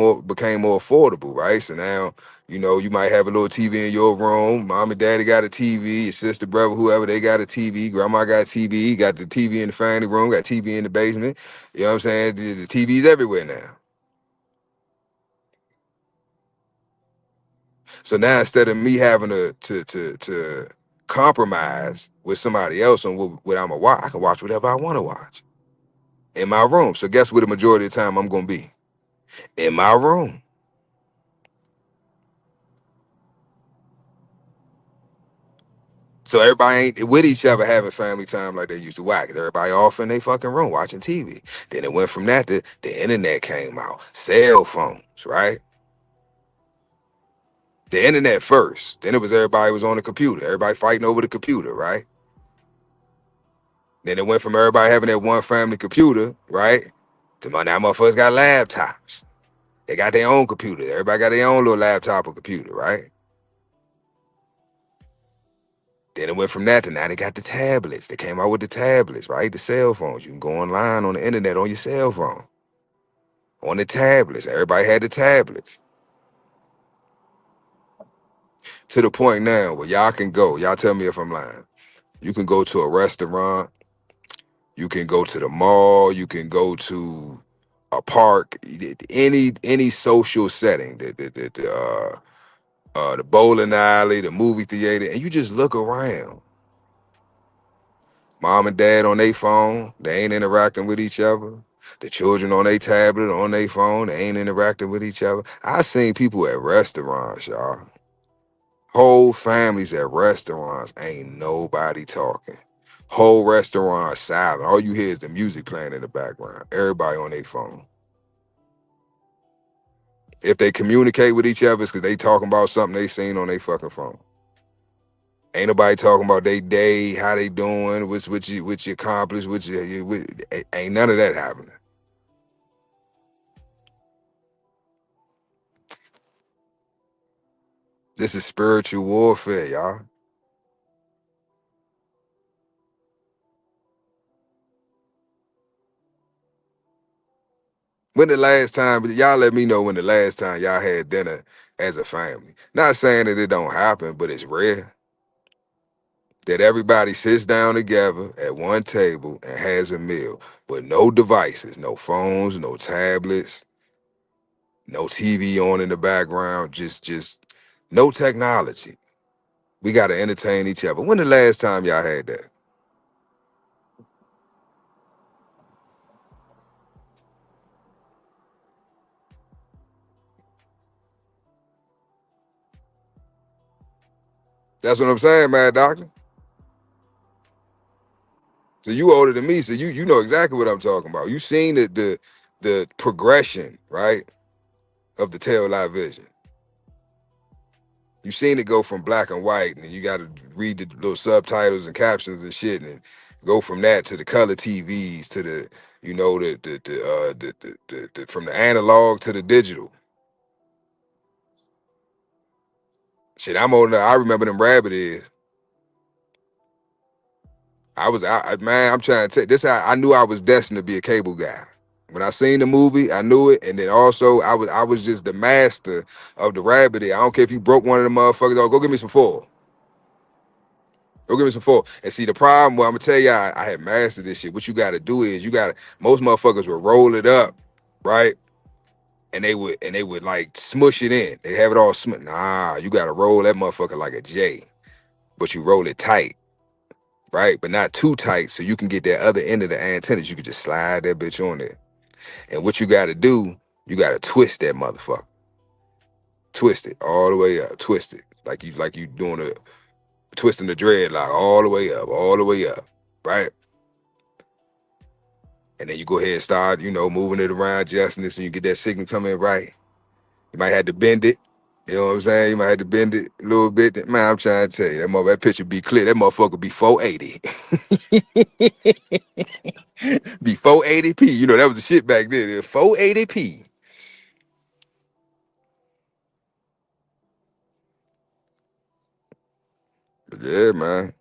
more affordable, right? So now, you might have a little TV in your room. Mom and daddy got a TV. Your sister, brother, whoever, they got a TV. Grandma got a TV. Got the TV in the family room. Got TV in the basement. You know what I'm saying? The TV's everywhere now. So now instead of me having to compromise with somebody else on what I'm gonna watch, I can watch whatever I want to watch in my room. So guess what? The majority of the time I'm gonna be in my room. So everybody ain't with each other having family time like they used to. Why? 'Cause everybody off in their fucking room watching TV. Then it went from that to the internet came out, cell phones, right? The internet first. Then it was everybody was on the computer. Everybody fighting over the computer, right? Then it went from everybody having that one family computer, right? To now motherfuckers got laptops. They got their own computer. Everybody got their own little laptop or computer, right? Then it went from that to now they got the tablets. They came out with the tablets, right? The cell phones. You can go online on the internet on your cell phone. On the tablets. Everybody had the tablets. To the point now where y'all can go. Y'all tell me if I'm lying. You can go to a restaurant. You can go to the mall. You can go to a park. Any social setting. The bowling alley, the movie theater, and you just look around. Mom and dad on their phone, they ain't interacting with each other. The children on their tablet, on their phone, they ain't interacting with each other. I seen people at restaurants, y'all. Whole families at restaurants, ain't nobody talking. Whole restaurant silent. All you hear is the music playing in the background. Everybody on their phone. If they communicate with each other, it's because they talking about something they seen on their fucking phone. Ain't nobody talking about they day, how they doing, what you accomplished, ain't none of that happening. This is spiritual warfare, y'all. When the last time, y'all let me know when the last time y'all had dinner as a family. Not saying that it don't happen, but it's rare that everybody sits down together at one table and has a meal with no devices, no phones, no tablets, no TV on in the background, just no technology. We got to entertain each other. When the last time y'all had that? That's what I'm saying, man, doctor. So you older than me, so you know exactly what I'm talking about. You seen the progression, right, of the tail light vision. You seen it go from black and white, and you got to read the little subtitles and captions and shit, and go from that to the color TVs to the, you know, the from the analog to the digital. Shit, I'm old enough. I remember them rabbit ears. Man, I'm trying to take this. How I knew I was destined to be a cable guy. When I seen the movie, I knew it, and then also I was just the master of the rabbit ear. I don't care if you broke one of them motherfuckers. Oh, go give me some foil. Go give me some foil. And see the problem. Well, I'm gonna tell you, I had mastered this shit. What you got to do is most motherfuckers would roll it up, right? And they would like smush it in. They have it all smush. Nah, you got to roll that motherfucker like a J, but you roll it tight, right? But not too tight, so you can get that other end of the antennas. You can just slide that bitch on there. And what you got to do, you got to twist that motherfucker. Twist it all the way up. Twist it like you doing a twisting the dreadlock all the way up, right? And then you go ahead and start, moving it around, adjusting this, and you get that signal coming right. You might have to bend it. You know what I'm saying? You might have to bend it a little bit. Man, I'm trying to tell you, that picture be clear. That motherfucker be 480. Be 480p. You know, that was the shit back then. It was 480p. But yeah, man.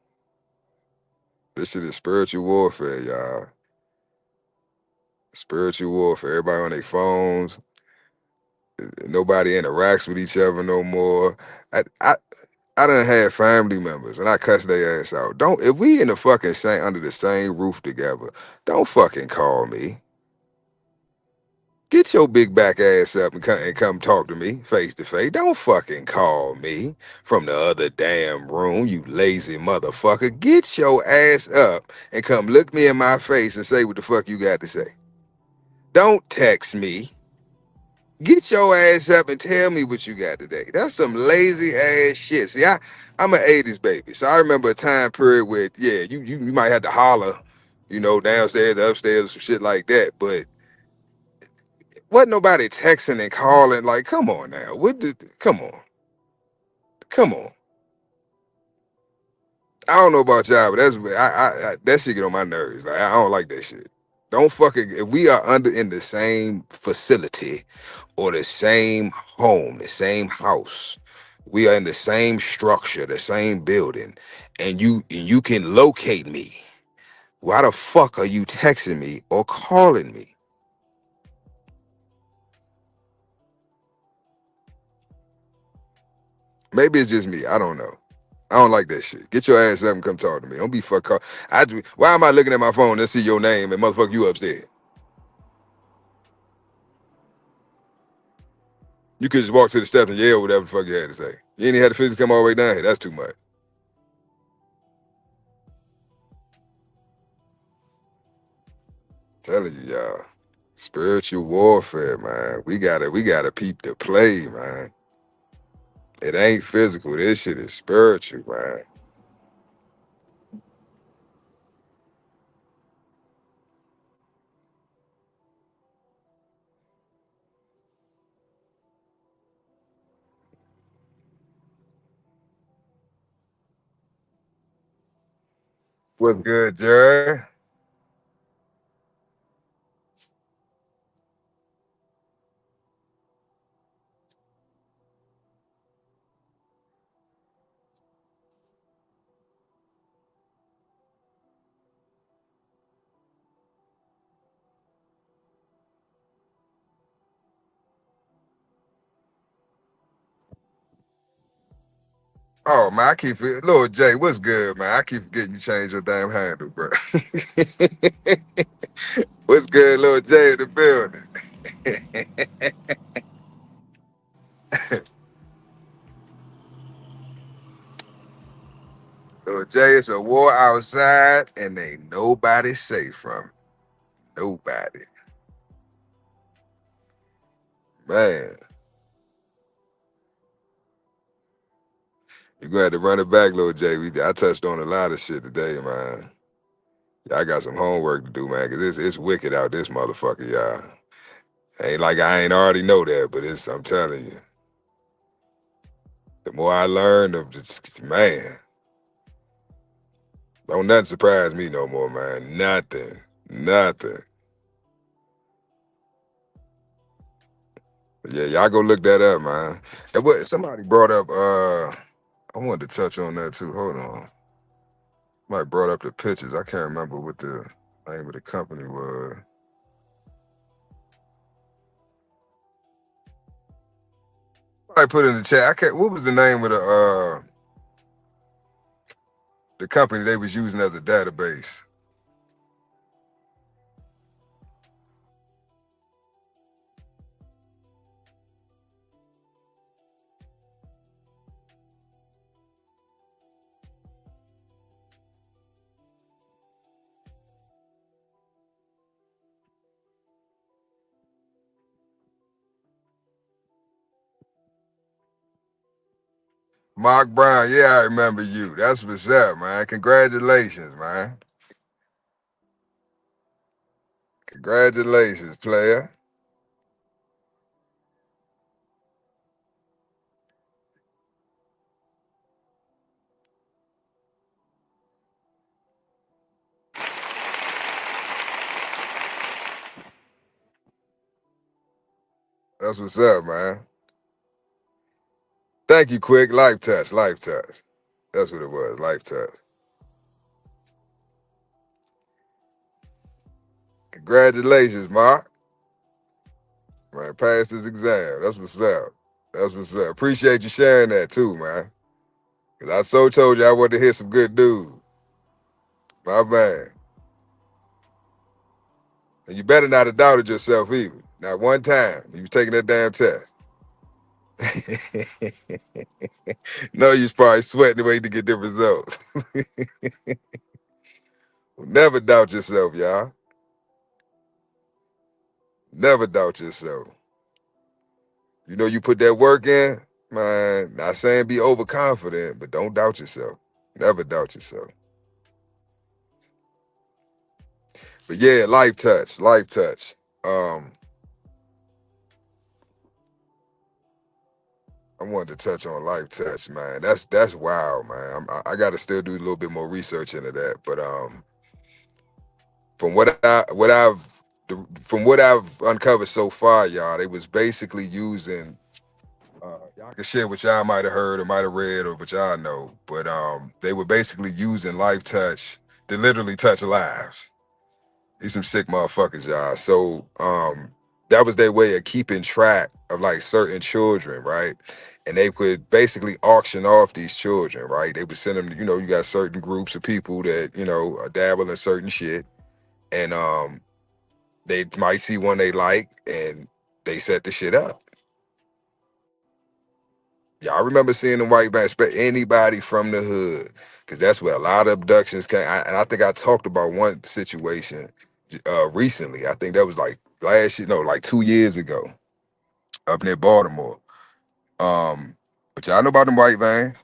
This shit is spiritual warfare, y'all. Spiritual warfare. Everybody on their phones. Nobody interacts with each other no more. I done had family members and I cuss their ass out. Don't If we in the fucking same under the same roof together, don't fucking call me. Get your big back ass up and come talk to me face to face. Don't fucking call me from the other damn room, you lazy motherfucker. Get your ass up and come look me in my face and say what the fuck you got to say. Don't text me. Get your ass up and tell me what you got today. That's some lazy ass shit. See, I'm an 80s baby. So I remember a time period where, yeah, you might have to holler, downstairs, upstairs, some shit like that. But wasn't nobody texting and calling. Like, come on now. Come on. Come on. I don't know about y'all, but that shit get on my nerves. Like, I don't like that shit. Don't fucking, if we are in the same facility or the same home, the same house, we are in the same structure, the same building, and you can locate me. Why the fuck are you texting me or calling me? Maybe it's just me. I don't know. I don't like that shit. Get your ass up and come talk to me. Don't be fuck call. Why am I looking at my phone and see your name and motherfucker you upstairs? You could just walk to the steps and yell whatever the fuck you had to say. You ain't even had to physically come all the way down here. That's too much. Telling you, y'all. Spiritual warfare, man. We gotta peep the play, man. It ain't physical. This shit is spiritual, man. What's good, Jerry? Oh man, I keep Lord Jay, what's good, man? I keep forgetting you changed your damn handle, bro. What's good, Lord Jay in the building? Lord Jay, it's a war outside, and ain't nobody safe from it. Nobody, man. You gonna have to run it back, Lord Jay. I touched on a lot of shit today, man. Yeah, I got some homework to do, man, cause it's wicked out this motherfucker, y'all. Ain't like I ain't already know that, but I'm telling you, the more I learn, man, don't nothing surprise me no more, man. Nothing, nothing. But yeah, y'all go look that up, man. And what somebody brought up, I wanted to touch on that too. Hold on, somebody brought up the pictures. I can't remember what the name of the company was. I put it in the chat. I can't. What was the name of the company they was using as a database? Mark Brown. Yeah, I remember you. That's what's up, man. Congratulations, man. Congratulations, player. That's what's up, man. Thank you, Quick. Life touch, life touch. That's what it was, life touch. Congratulations, Mark. Man, passed his exam. That's what's up. That's what's up. Appreciate you sharing that too, man. Cause I so told you I wanted to hear some good news. My man. And you better not have doubted yourself either. Not one time. You was taking that damn test. No, you was probably sweating waiting to get the results. Never doubt yourself, y'all. Never doubt yourself. You know you put that work in, man. Not saying be overconfident, but don't doubt yourself. Never doubt yourself. But yeah, life touch, life touch. Um, I wanted to touch on life touch, man. That's wild, man. I got to still do a little bit more research into that. But from what I've uncovered so far, y'all, they was basically using. Y'all can share what y'all might have heard or might have read or what y'all know, but they were basically using life touch to literally touch lives. These some sick motherfuckers, y'all. So that was their way of keeping track of like certain children, right? And they would basically auction off these children, right? They would send them, you got certain groups of people that, dabble in certain shit. And they might see one they like and they set the shit up. Y'all remember seeing the white man, anybody from the hood, because that's where a lot of abductions came. And I think I talked about one situation recently. I think that was like last year, no, like 2 years ago, up near Baltimore. But y'all know about them white vans.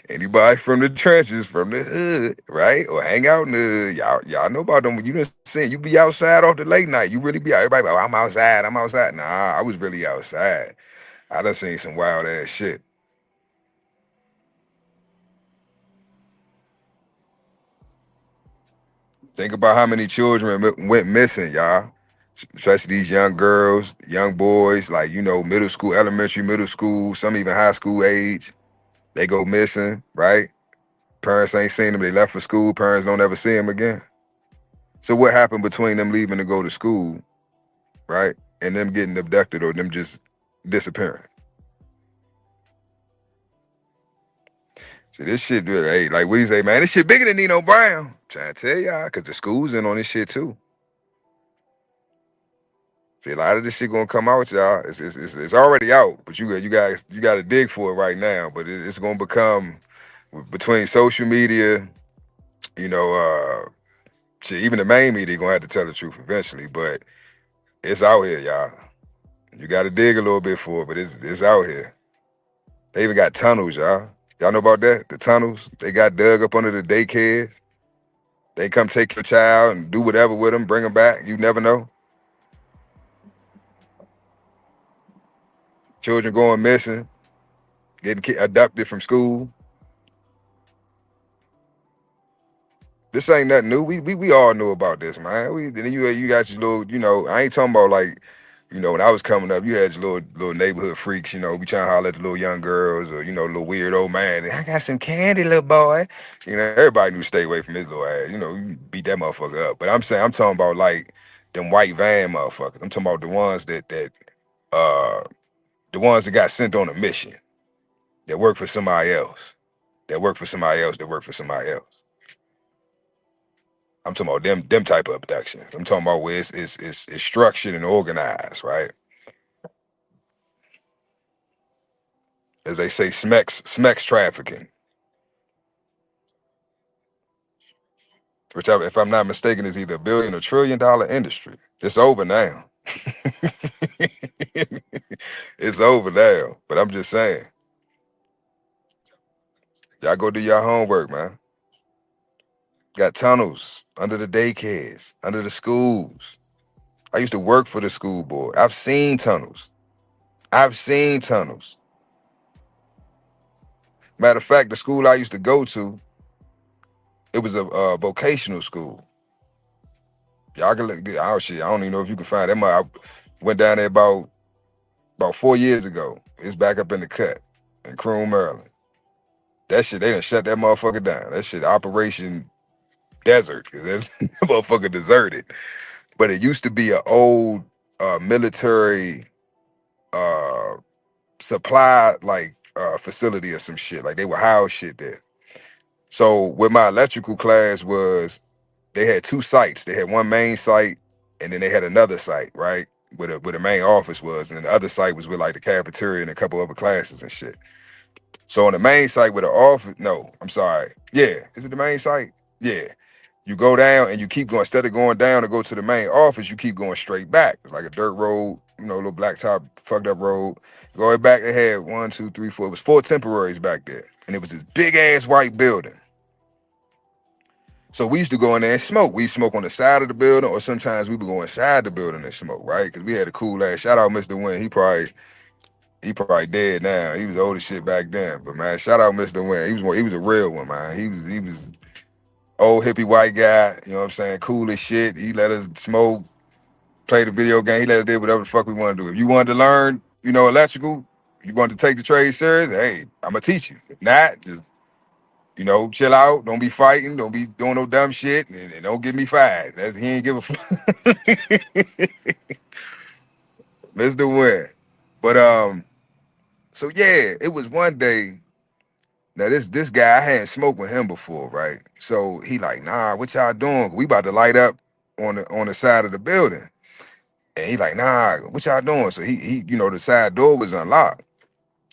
Anybody from the trenches, from the hood, right? Or hang out in the hood, y'all know about them. When you just saying you be outside off the late night, you really be out. Everybody, oh, I'm outside, I'm outside. Nah, I was really outside. I done seen some wild ass shit. Think about how many children went missing, y'all. Especially these young girls, young boys, like, middle school, elementary, middle school, some even high school age. They go missing, right? Parents ain't seen them. They left for school. Parents don't ever see them again. So what happened between them leaving to go to school, right, and them getting abducted or them just disappearing? See, this shit, dude, hey, like what do you say, man? This shit bigger than Nino Brown. I'm trying to tell y'all, because the school's in on this shit too. See, a lot of this shit gonna come out, y'all. It's already out, but you guys got to dig for it right now. But it's gonna become between social media, you know, shit, even the main media gonna have to tell the truth eventually. But it's out here, y'all. You got to dig a little bit for it, but it's out here. They even got tunnels, y'all. Y'all know about that? The tunnels they got dug up under the daycares. They come take your child and do whatever with them, bring them back. You never know. Children going missing, getting abducted from school. This ain't nothing new. We all knew about this, man. Then you got your little, I ain't talking about like, when I was coming up, you had your little neighborhood freaks, we trying to holler at the little young girls or, little weird old man. I got some candy, little boy. Everybody knew to stay away from his little ass. You beat that motherfucker up. But I'm talking about like them white van motherfuckers. I'm talking about the ones uh the ones that got sent on a mission, that work for somebody else, that work for somebody else, that work for somebody else. I'm talking about them type of abductions. I'm talking about where it's structured and organized, right? As they say, smecks trafficking, which if I'm not mistaken is either $1 billion or $1 trillion industry. It's over now. It's over now. But I'm just saying, y'all go do your homework, man. Got tunnels under the daycares, under the schools. I used to work for the school board. I've seen tunnels. I've seen tunnels. Matter of fact, the school I used to go to, it was a vocational school. Y'all can look. Oh shit, I don't even know if you can find it. I went down there about 4 years ago. It's back up in the cut in Croom, Maryland. That shit, they done shut that motherfucker down. That shit, Operation Desert, because that motherfucker deserted. But it used to be an old military uh, supply facility or some shit. Like they would house shit there. So with my electrical class was, they had two sites. They had one main site, and then they had another site, right? Where the main office was, and then the other site was with like the cafeteria and a couple other classes and shit. So on the main site with the office, no, I'm sorry. Yeah, is it the main site? Yeah. You go down and you keep going. Instead of going down to go to the main office, you keep going straight back. It's like a dirt road, little blacktop, fucked up road. Going back, they had 1, 2, 3, 4. It was 4 temporaries back there. And it was this big ass white building. So we used to go in there and smoke. We smoke on the side of the building, or sometimes we would go inside the building and smoke, right? Because we had a cool ass. Shout out Mr. Wynn. He probably dead now. He was old as shit back then. But man, shout out Mr. Wynn. He was a real one, man. He was old hippie white guy. You know what I'm saying? Cool as shit. He let us smoke, play the video game. He let us do whatever the fuck we want to do. If you wanted to learn, electrical, you wanted to take the trade serious, hey, I'm gonna teach you. If not, just chill out. Don't be fighting. Don't be doing no dumb shit. And don't get me fired. He ain't give a fuck. Mr. Win. But so yeah, it was one day. Now this guy, I hadn't smoked with him before, right? So he like, nah, what y'all doing? We about to light up on the side of the building. And he like, nah, what y'all doing? So he the side door was unlocked.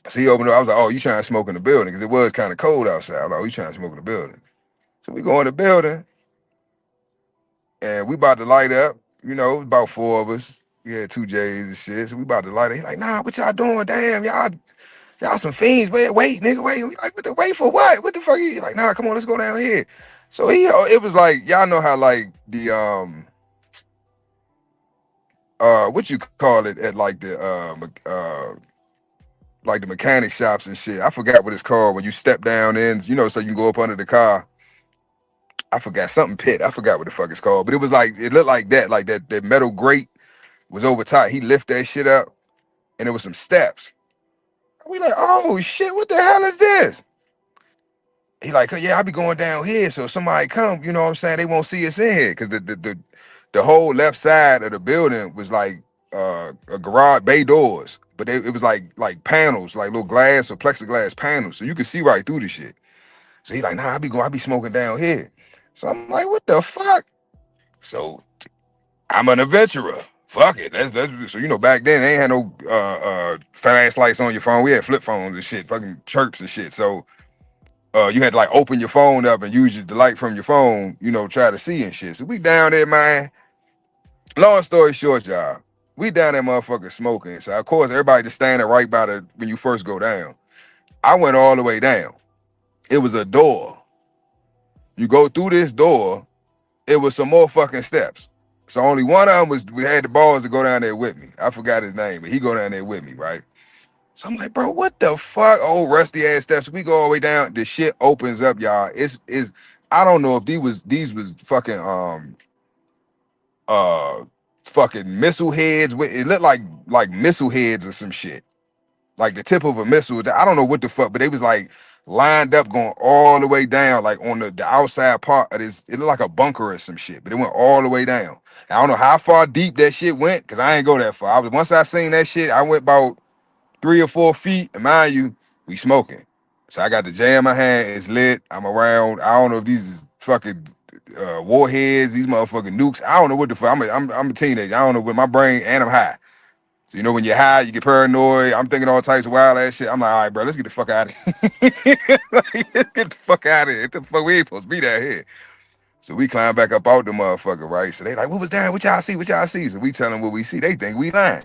So he opened it. I was like, oh, you trying to smoke in the building? Because it was kind of cold outside. I was like, oh, you trying to smoke in the building? So we go in the building. And we about to light up, about 4 of us. We had 2 J's and shit. So we about to light up. He like, nah, what y'all doing? Damn, y'all some fiends. Wait, nigga, wait. We like, wait for what? What the fuck? He like, nah, come on, let's go down here. So it was like, y'all know how like the what you call it at like the mechanic shops and shit. I forgot what it's called when you step down in, so you can go up under the car. I forgot something pit. I forgot what the fuck it's called, but it was like it looked like that metal grate was over top. He lifted that shit up, and there was some steps. We like, oh shit, what the hell is this? He like, oh, yeah, I be going down here, so if somebody come, you know what I'm saying, they won't see us in here, because the whole left side of the building was like a garage bay doors, but it was like panels, like little glass or plexiglass panels, so you could see right through the shit. So he like, nah, I be smoking down here. So I'm like, what the fuck? So I'm an adventurer. Fuck it. That's so back then they ain't had no flash lights on your phone. We had flip phones and shit, fucking chirps and shit. So you had to like open your phone up and use the light from your phone, try to see and shit. So we down there, man. Long story short, y'all, we down there motherfucker smoking. So of course everybody just standing right by the when you first go down. I went all the way down. It was a door. You go through this door, it was some more fucking steps. So only one of them we had the balls to go down there with me. I forgot his name, but he go down there with me, right? So I'm like, bro, what the fuck? Old rusty ass steps. We go all the way down. The shit opens up, y'all. It's I don't know if these was fucking uh fucking missile heads. It looked like missile heads or some shit. Like the tip of a missile. I don't know what the fuck, but they was like lined up going all the way down, like on the outside part of this. It looked like a bunker or some shit, but it went all the way down. I don't know how far deep that shit went, because I ain't go that far. Once I seen that shit, I went about 3 or 4 feet, and mind you, we smoking. So I got the J in my hand, it's lit. I'm around. I don't know if these is fucking warheads, these motherfucking nukes. I don't know what the fuck. I'm a teenager. I don't know what my brain, and I'm high. So when you're high, you get paranoid. I'm thinking all types of wild ass shit. I'm like, all right, bro, let's get the fuck out of here. Like, let's get the fuck out of here. What the fuck, we ain't supposed to be down here. So we climb back up out the motherfucker, right? So they like, what was down? What y'all see? What y'all see? So we tell them what we see. They think we lying.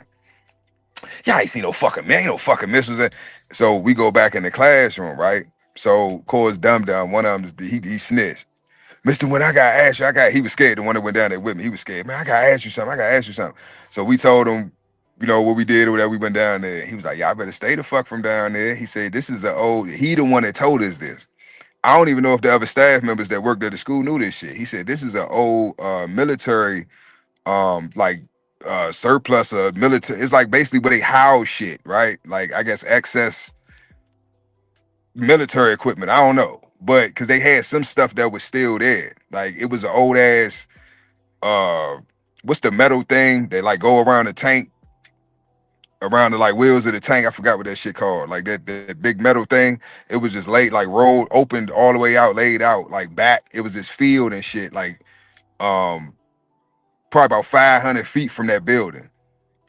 Y'all ain't see no fucking man, ain't no fucking missiles. So we go back in the classroom, right? So of course, Dum Dum, one of them, he snitched. Mr. When I got asked you, he was scared. The one that went down there with me, he was scared. Man, I gotta ask you something. I gotta ask you something. So we told him, what we did or whatever. We went down there. He was like, y'all better stay the fuck from down there. He said, this is he the one that told us this. I don't even know if the other staff members that worked at the school knew this shit. He said, this is an old military, like surplus of military. It's like basically where they house shit, right? Like I guess excess military equipment. I don't know. But because they had some stuff that was still there. Like it was an old ass uh what's the metal thing that like go around the tank, around the like wheels of the tank. I forgot what that shit called. Like that big metal thing. It was just laid like rolled, opened all the way out, laid out like back. It was this field and shit, like um probably about 500 feet from that building.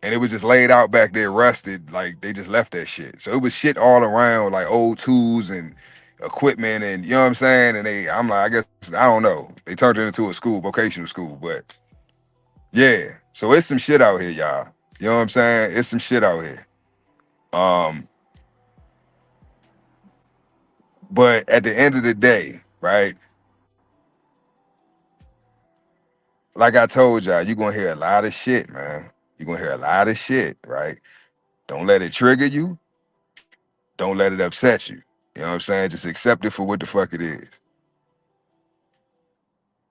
And it was just laid out back there, rusted. Like they just left that shit. So it was shit all around, like old tools and equipment, and you know what I'm saying. And I'm like, I guess I don't know. They turned it into a school, vocational school, but yeah. So it's some shit out here, y'all. You know what I'm saying? It's some shit out here. Um, but at the end of the day, right? Like I told y'all, you're gonna hear a lot of shit, man. You're gonna hear a lot of shit, right? Don't let it trigger you. Don't let it upset you. You know what I'm saying? Just accept it for what the fuck it is.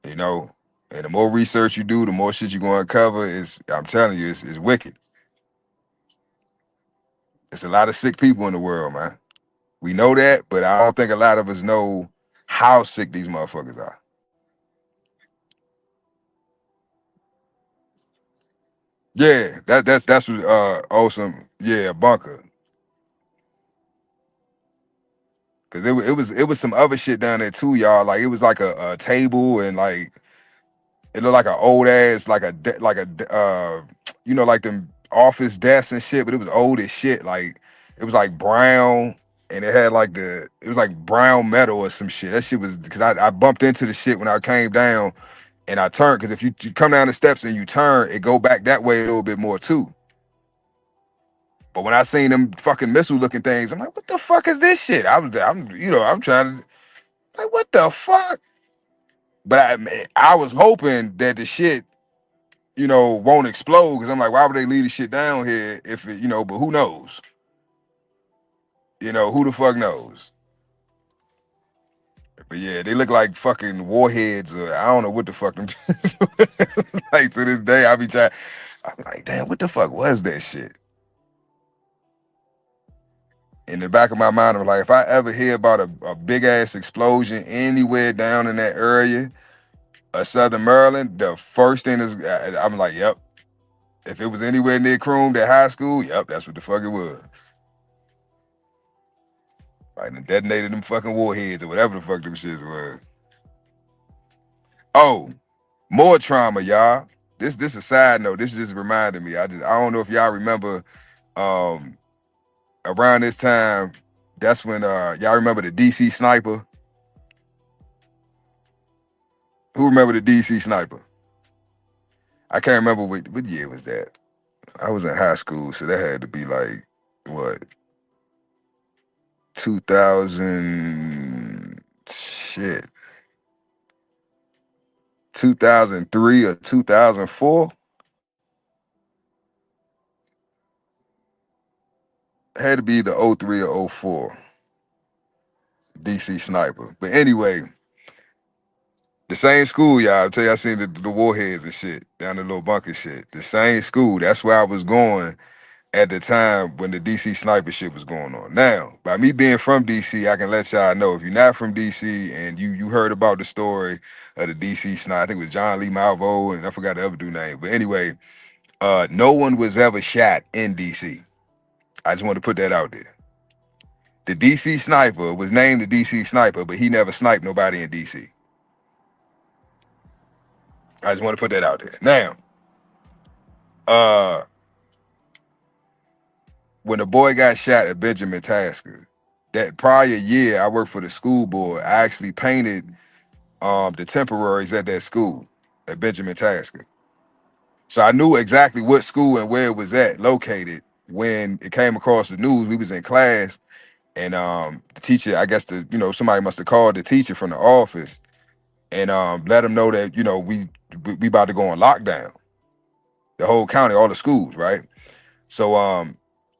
You know, and the more research you do, the more shit you're gonna uncover. I'm telling you, it's wicked. It's a lot of sick people in the world, man. We know that, but I don't think a lot of us know how sick these motherfuckers are. Yeah, that's what awesome. Yeah, bunker. Cause it was some other shit down there too, y'all. Like it was like a table, and like it looked like an old ass, like like them office desks and shit, but it was old as shit. Like it was like brown, and it had like it was like brown metal or some shit. That shit was because I bumped into the shit when I came down, and I turned, because if you come down the steps and you turn, it go back that way a little bit more too. But when I seen them fucking missile looking things, I'm like, what the fuck is this shit? I'm trying to, like, what the fuck? But I was hoping that the shit, won't explode, because I'm like, why would they leave the shit down here if it, but who knows? Who the fuck knows? But yeah, they look like fucking warheads. Or I don't know what the fuck them. Like to this day, I be trying. I'm like, damn, what the fuck was that shit? In the back of my mind, I'm like, if I ever hear about a big ass explosion anywhere down in that area of Southern Maryland, the first thing is, I'm like, yep. If it was anywhere near Croom, that high school, yep, that's what the fuck it was. Like, they detonated them fucking warheads or whatever the fuck them shits was. Oh, more trauma, y'all. This a side note. This just reminded me. I don't know if y'all remember um around this time, that's when y'all remember the DC sniper? Who remember the DC sniper? I can't remember what year was that. I was in high school, so that had to be like what 2000 shit 2003 or 2004. Had to be the '03 or '04 DC sniper. But anyway, the same school, y'all. I tell you, I seen the warheads and shit down the little bunker shit. The same school. That's where I was going at the time when the DC sniper shit was going on. Now, by me being from DC, I can let y'all know if you're not from DC and you heard about the story of the DC sniper, I think it was John Lee Malvo and I forgot the other dude name. But anyway, no one was ever shot in DC. I just want to put that out there. The DC sniper was named the DC sniper, but he never sniped nobody in DC. I just want to put that out there. Now, uh, when the boy got shot at Benjamin Tasker, that prior year I worked for the school board. I actually painted the temporaries at that school at Benjamin Tasker. So I knew exactly what school and where it was at located when it came across the news. We was in class and the teacher, I guess somebody must have called the teacher from the office and let him know that, we about to go on lockdown. The whole county, all the schools, right? So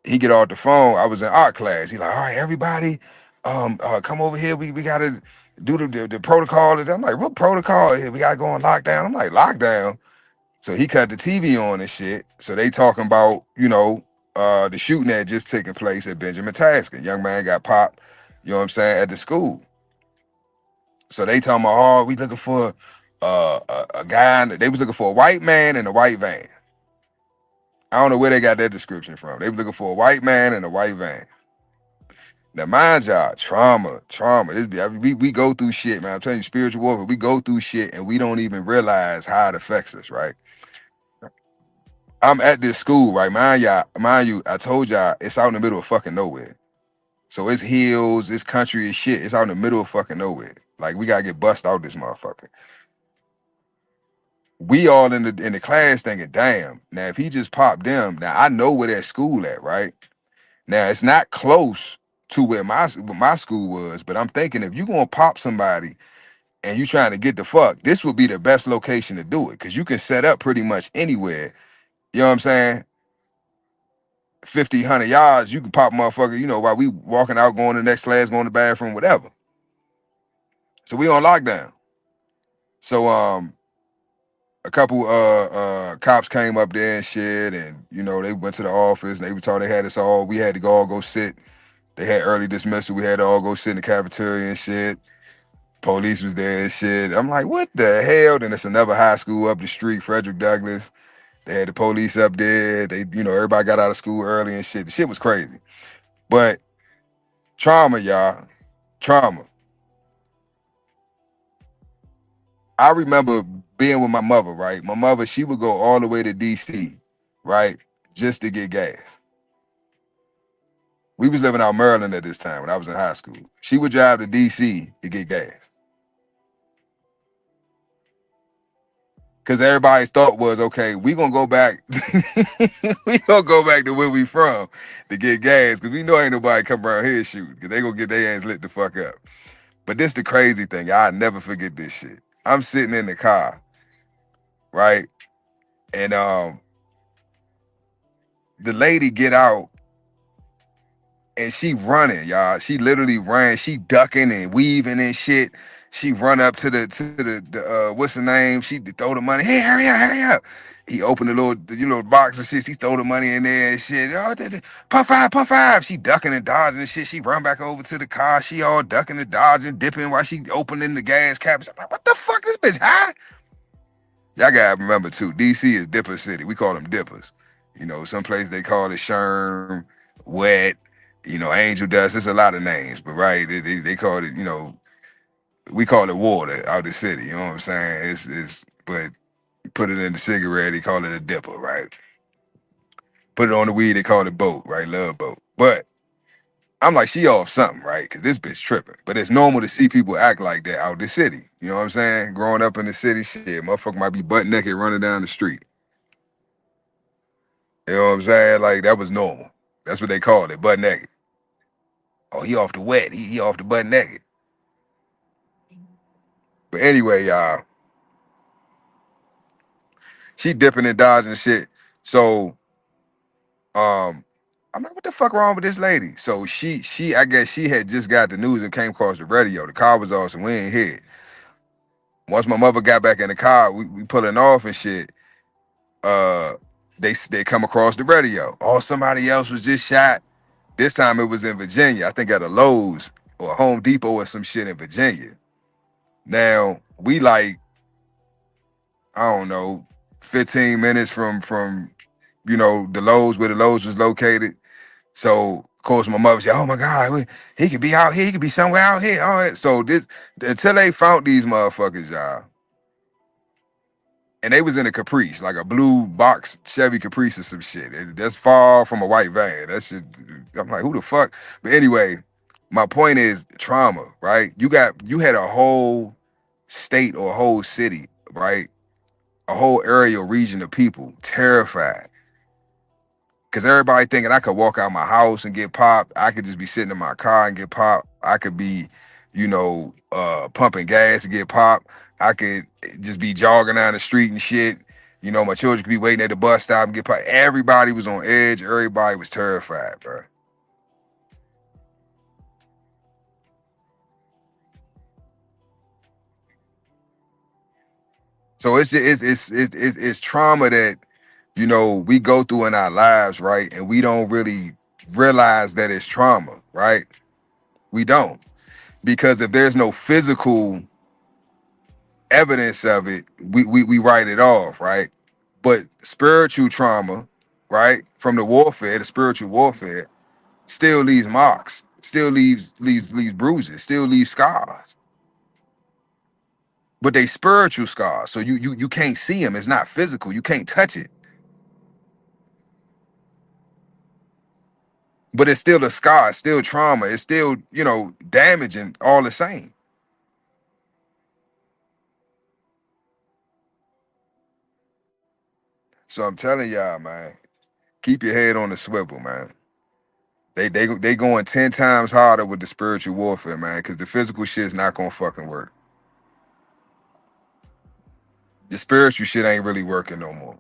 he get off the phone. I was in art class. He like, all right, everybody, come over here. We gotta do the protocol. I'm like, what protocol? We gotta go on lockdown. I'm like, lockdown. So he cut the TV on and shit. So they talking about, the shooting that just taking place at Benjamin Tasker. Young man got popped, you know what I'm saying, at the school. So they talking about, oh, we looking for a guy. They was looking for a white man in a white van. I don't know where they got that description from. They were looking for a white man in a white van. Now, mind y'all, trauma. We go through shit, man. I'm telling you, spiritual warfare, we go through shit and we don't even realize how it affects us, right? I'm at this school, right? Mind you, I told y'all, it's out in the middle of fucking nowhere. So it's hills, it's country as shit. It's out in the middle of fucking nowhere. Like, we gotta get bust out this motherfucker. We all in the class thinking, damn, now if he just popped them, now I know where that school at, right? Now it's not close to where my school was, but I'm thinking if you gonna pop somebody and you trying to get the fuck, this would be the best location to do it because you can set up pretty much anywhere. You know what I'm saying? 50, 100 yards, you can pop a motherfucker, while we walking out, going to the next class, going to the bathroom, whatever. So we on lockdown. So a couple cops came up there and shit, and they went to the office and they were told they had us all. We had to all go sit. They had early dismissal. We had to all go sit in the cafeteria and shit. Police was there and shit. I'm like, what the hell? Then it's another high school up the street, Frederick Douglass. They had the police up there. They, everybody got out of school early and shit. The shit was crazy. But trauma, y'all. Trauma. I remember being with my mother, right? My mother, she would go all the way to DC, right? Just to get gas. We was living out in Maryland at this time when I was in high school. She would drive to DC to get gas. Because everybody's thought was, okay, we gonna go back. We gonna go back to where we from to get gas. Because we know ain't nobody come around here shooting. Because they gonna get their ass lit the fuck up. But this the crazy thing. I'll never forget this shit. I'm sitting in the car, right? And the lady get out and she running, y'all. She literally ran. She ducking and weaving and shit. She run up to the what's the name? She throw the money. Hey, hurry up, hurry up. He opened the little, box and shit. She throw the money in there and shit. Oh, pump five, pump five. She ducking and dodging and shit. She run back over to the car. She all ducking and dodging, dipping while she opening the gas cap. I'm like, what the fuck, this bitch high? Y'all gotta remember too, DC is Dipper City. We call them dippers. Some place they call it Sherm, Wet, Angel Dust. There's a lot of names, but right, they call it, we call it water out the city. You know what I'm saying? But put it in the cigarette, they call it a dipper, right? Put it on the weed, they call it boat, right? Love boat. But I'm like, she off something, right? Because this bitch tripping. But it's normal to see people act like that out the city. You know what I'm saying? Growing up in the city, shit, motherfucker might be butt naked running down the street. You know what I'm saying? Like, that was normal. That's what they called it, butt naked. Oh, he off the wet. He off the butt naked. But anyway, y'all, she dipping and dodging and shit. So, I'm like, what the fuck wrong with this lady? So I guess she had just got the news and came across the radio. The car was off, so we ain't hear it. Once my mother got back in the car, we pulling off and shit. Uh, they come across the radio. Oh, somebody else was just shot. This time it was in Virginia. I think at a Lowe's or Home Depot or some shit in Virginia. Now we like, I don't know, 15 minutes from the Lowe's where the Lowe's was located. So of course my mother said, "Oh my God, he could be out here. He could be somewhere out here." All right. So this until they found these motherfuckers, y'all, and they was in a Caprice, like a blue box Chevy Caprice or some shit. That's far from a white van. That shit. I'm like, who the fuck? But anyway, my point is trauma, right? You had a whole state or a whole city, right? A whole area or region of people terrified. Cause everybody thinking I could walk out my house and get popped. I could just be sitting in my car and get popped. I could be, pumping gas to get popped. I could just be jogging down the street and shit. My children could be waiting at the bus stop and get popped. Everybody was on edge. Everybody was terrified, bro. So it's trauma that we go through in our lives, right? And we don't really realize that it's trauma, right? We don't. Because if there's no physical evidence of it, we write it off, right? But spiritual trauma, right, from the spiritual warfare, still leaves marks, still leaves bruises, still leaves scars. But they spiritual scars, so you can't see them. It's not physical. You can't touch it. But it's still a scar. It's still trauma. It's still damaging all the same. So I'm telling y'all, man, keep your head on the swivel, man. They going 10 times harder with the spiritual warfare, man, because the physical shit's not gonna fucking work. The spiritual shit ain't really working no more.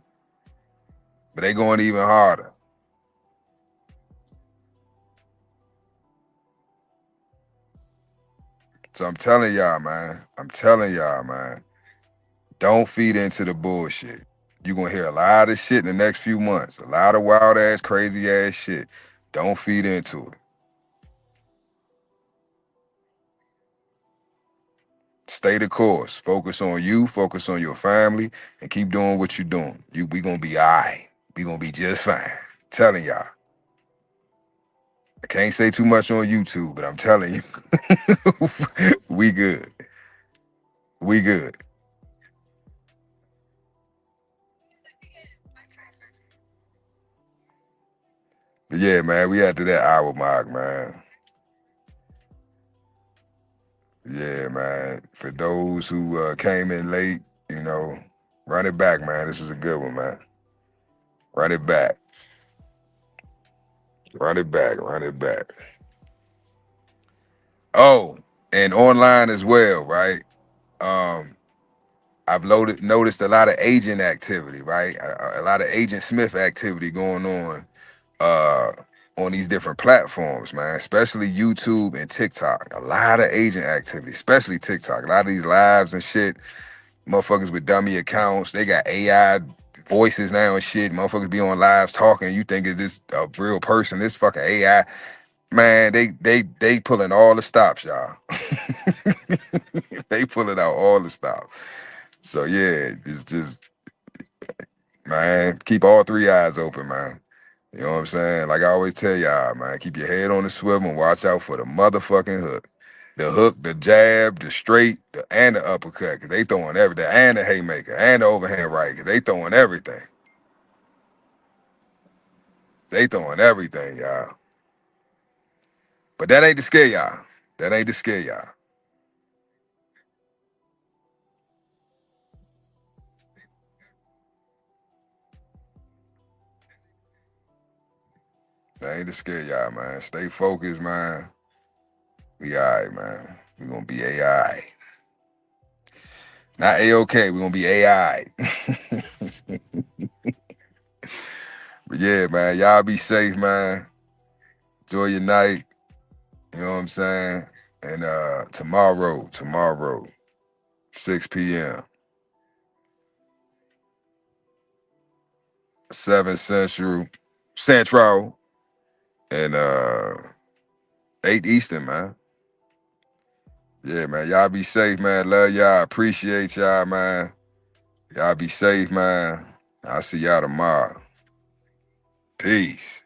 But they going even harder. So I'm telling y'all, man. I'm telling y'all, man. Don't feed into the bullshit. You're gonna hear a lot of shit in the next few months. A lot of wild ass, crazy ass shit. Don't feed into it. Stay the course. Focus on you, focus on your family, and keep doing what you're doing. We gonna be all right. We gonna be just fine. Telling y'all. I can't say too much on YouTube, but I'm telling you, we good. We good. But yeah, man, we after that hour mark, man. Yeah, man. For those who came in late, run it back, man. This was a good one, man. Run it back. Run it back. Run it back. Oh, and online as well, right? Um, I've noticed a lot of agent activity, right? A lot of Agent Smith activity going on. on these different platforms, man, especially YouTube and TikTok. A lot of agent activity, especially TikTok. A lot of these lives and shit, motherfuckers with dummy accounts. They got AI voices now and shit. Motherfuckers be on lives talking. You think it's this a real person? This fucking AI. Man, they pulling all the stops, y'all. They pulling out all the stops. So yeah, it's just, man, keep all three eyes open, man. You know what I'm saying? Like I always tell y'all, man, keep your head on the swivel and watch out for the motherfucking hook. The hook, the jab, the straight, and the uppercut, because they throwing everything, and the haymaker, and the overhand right, because they throwing everything. They throwing everything, y'all. But that ain't to scare y'all. That ain't to scare y'all. That ain't to scare y'all, man. Stay focused, man. We all right, man. We gonna be AI. Not A-OK, we gonna be AI. But yeah, man, y'all be safe, man. Enjoy your night. You know what I'm saying? And tomorrow, 6 p.m., 7 Central, and 8 Eastern, man. Yeah, man. Y'all be safe, man. Love y'all. Appreciate y'all, man. Y'all be safe, man. I'll see y'all tomorrow. Peace.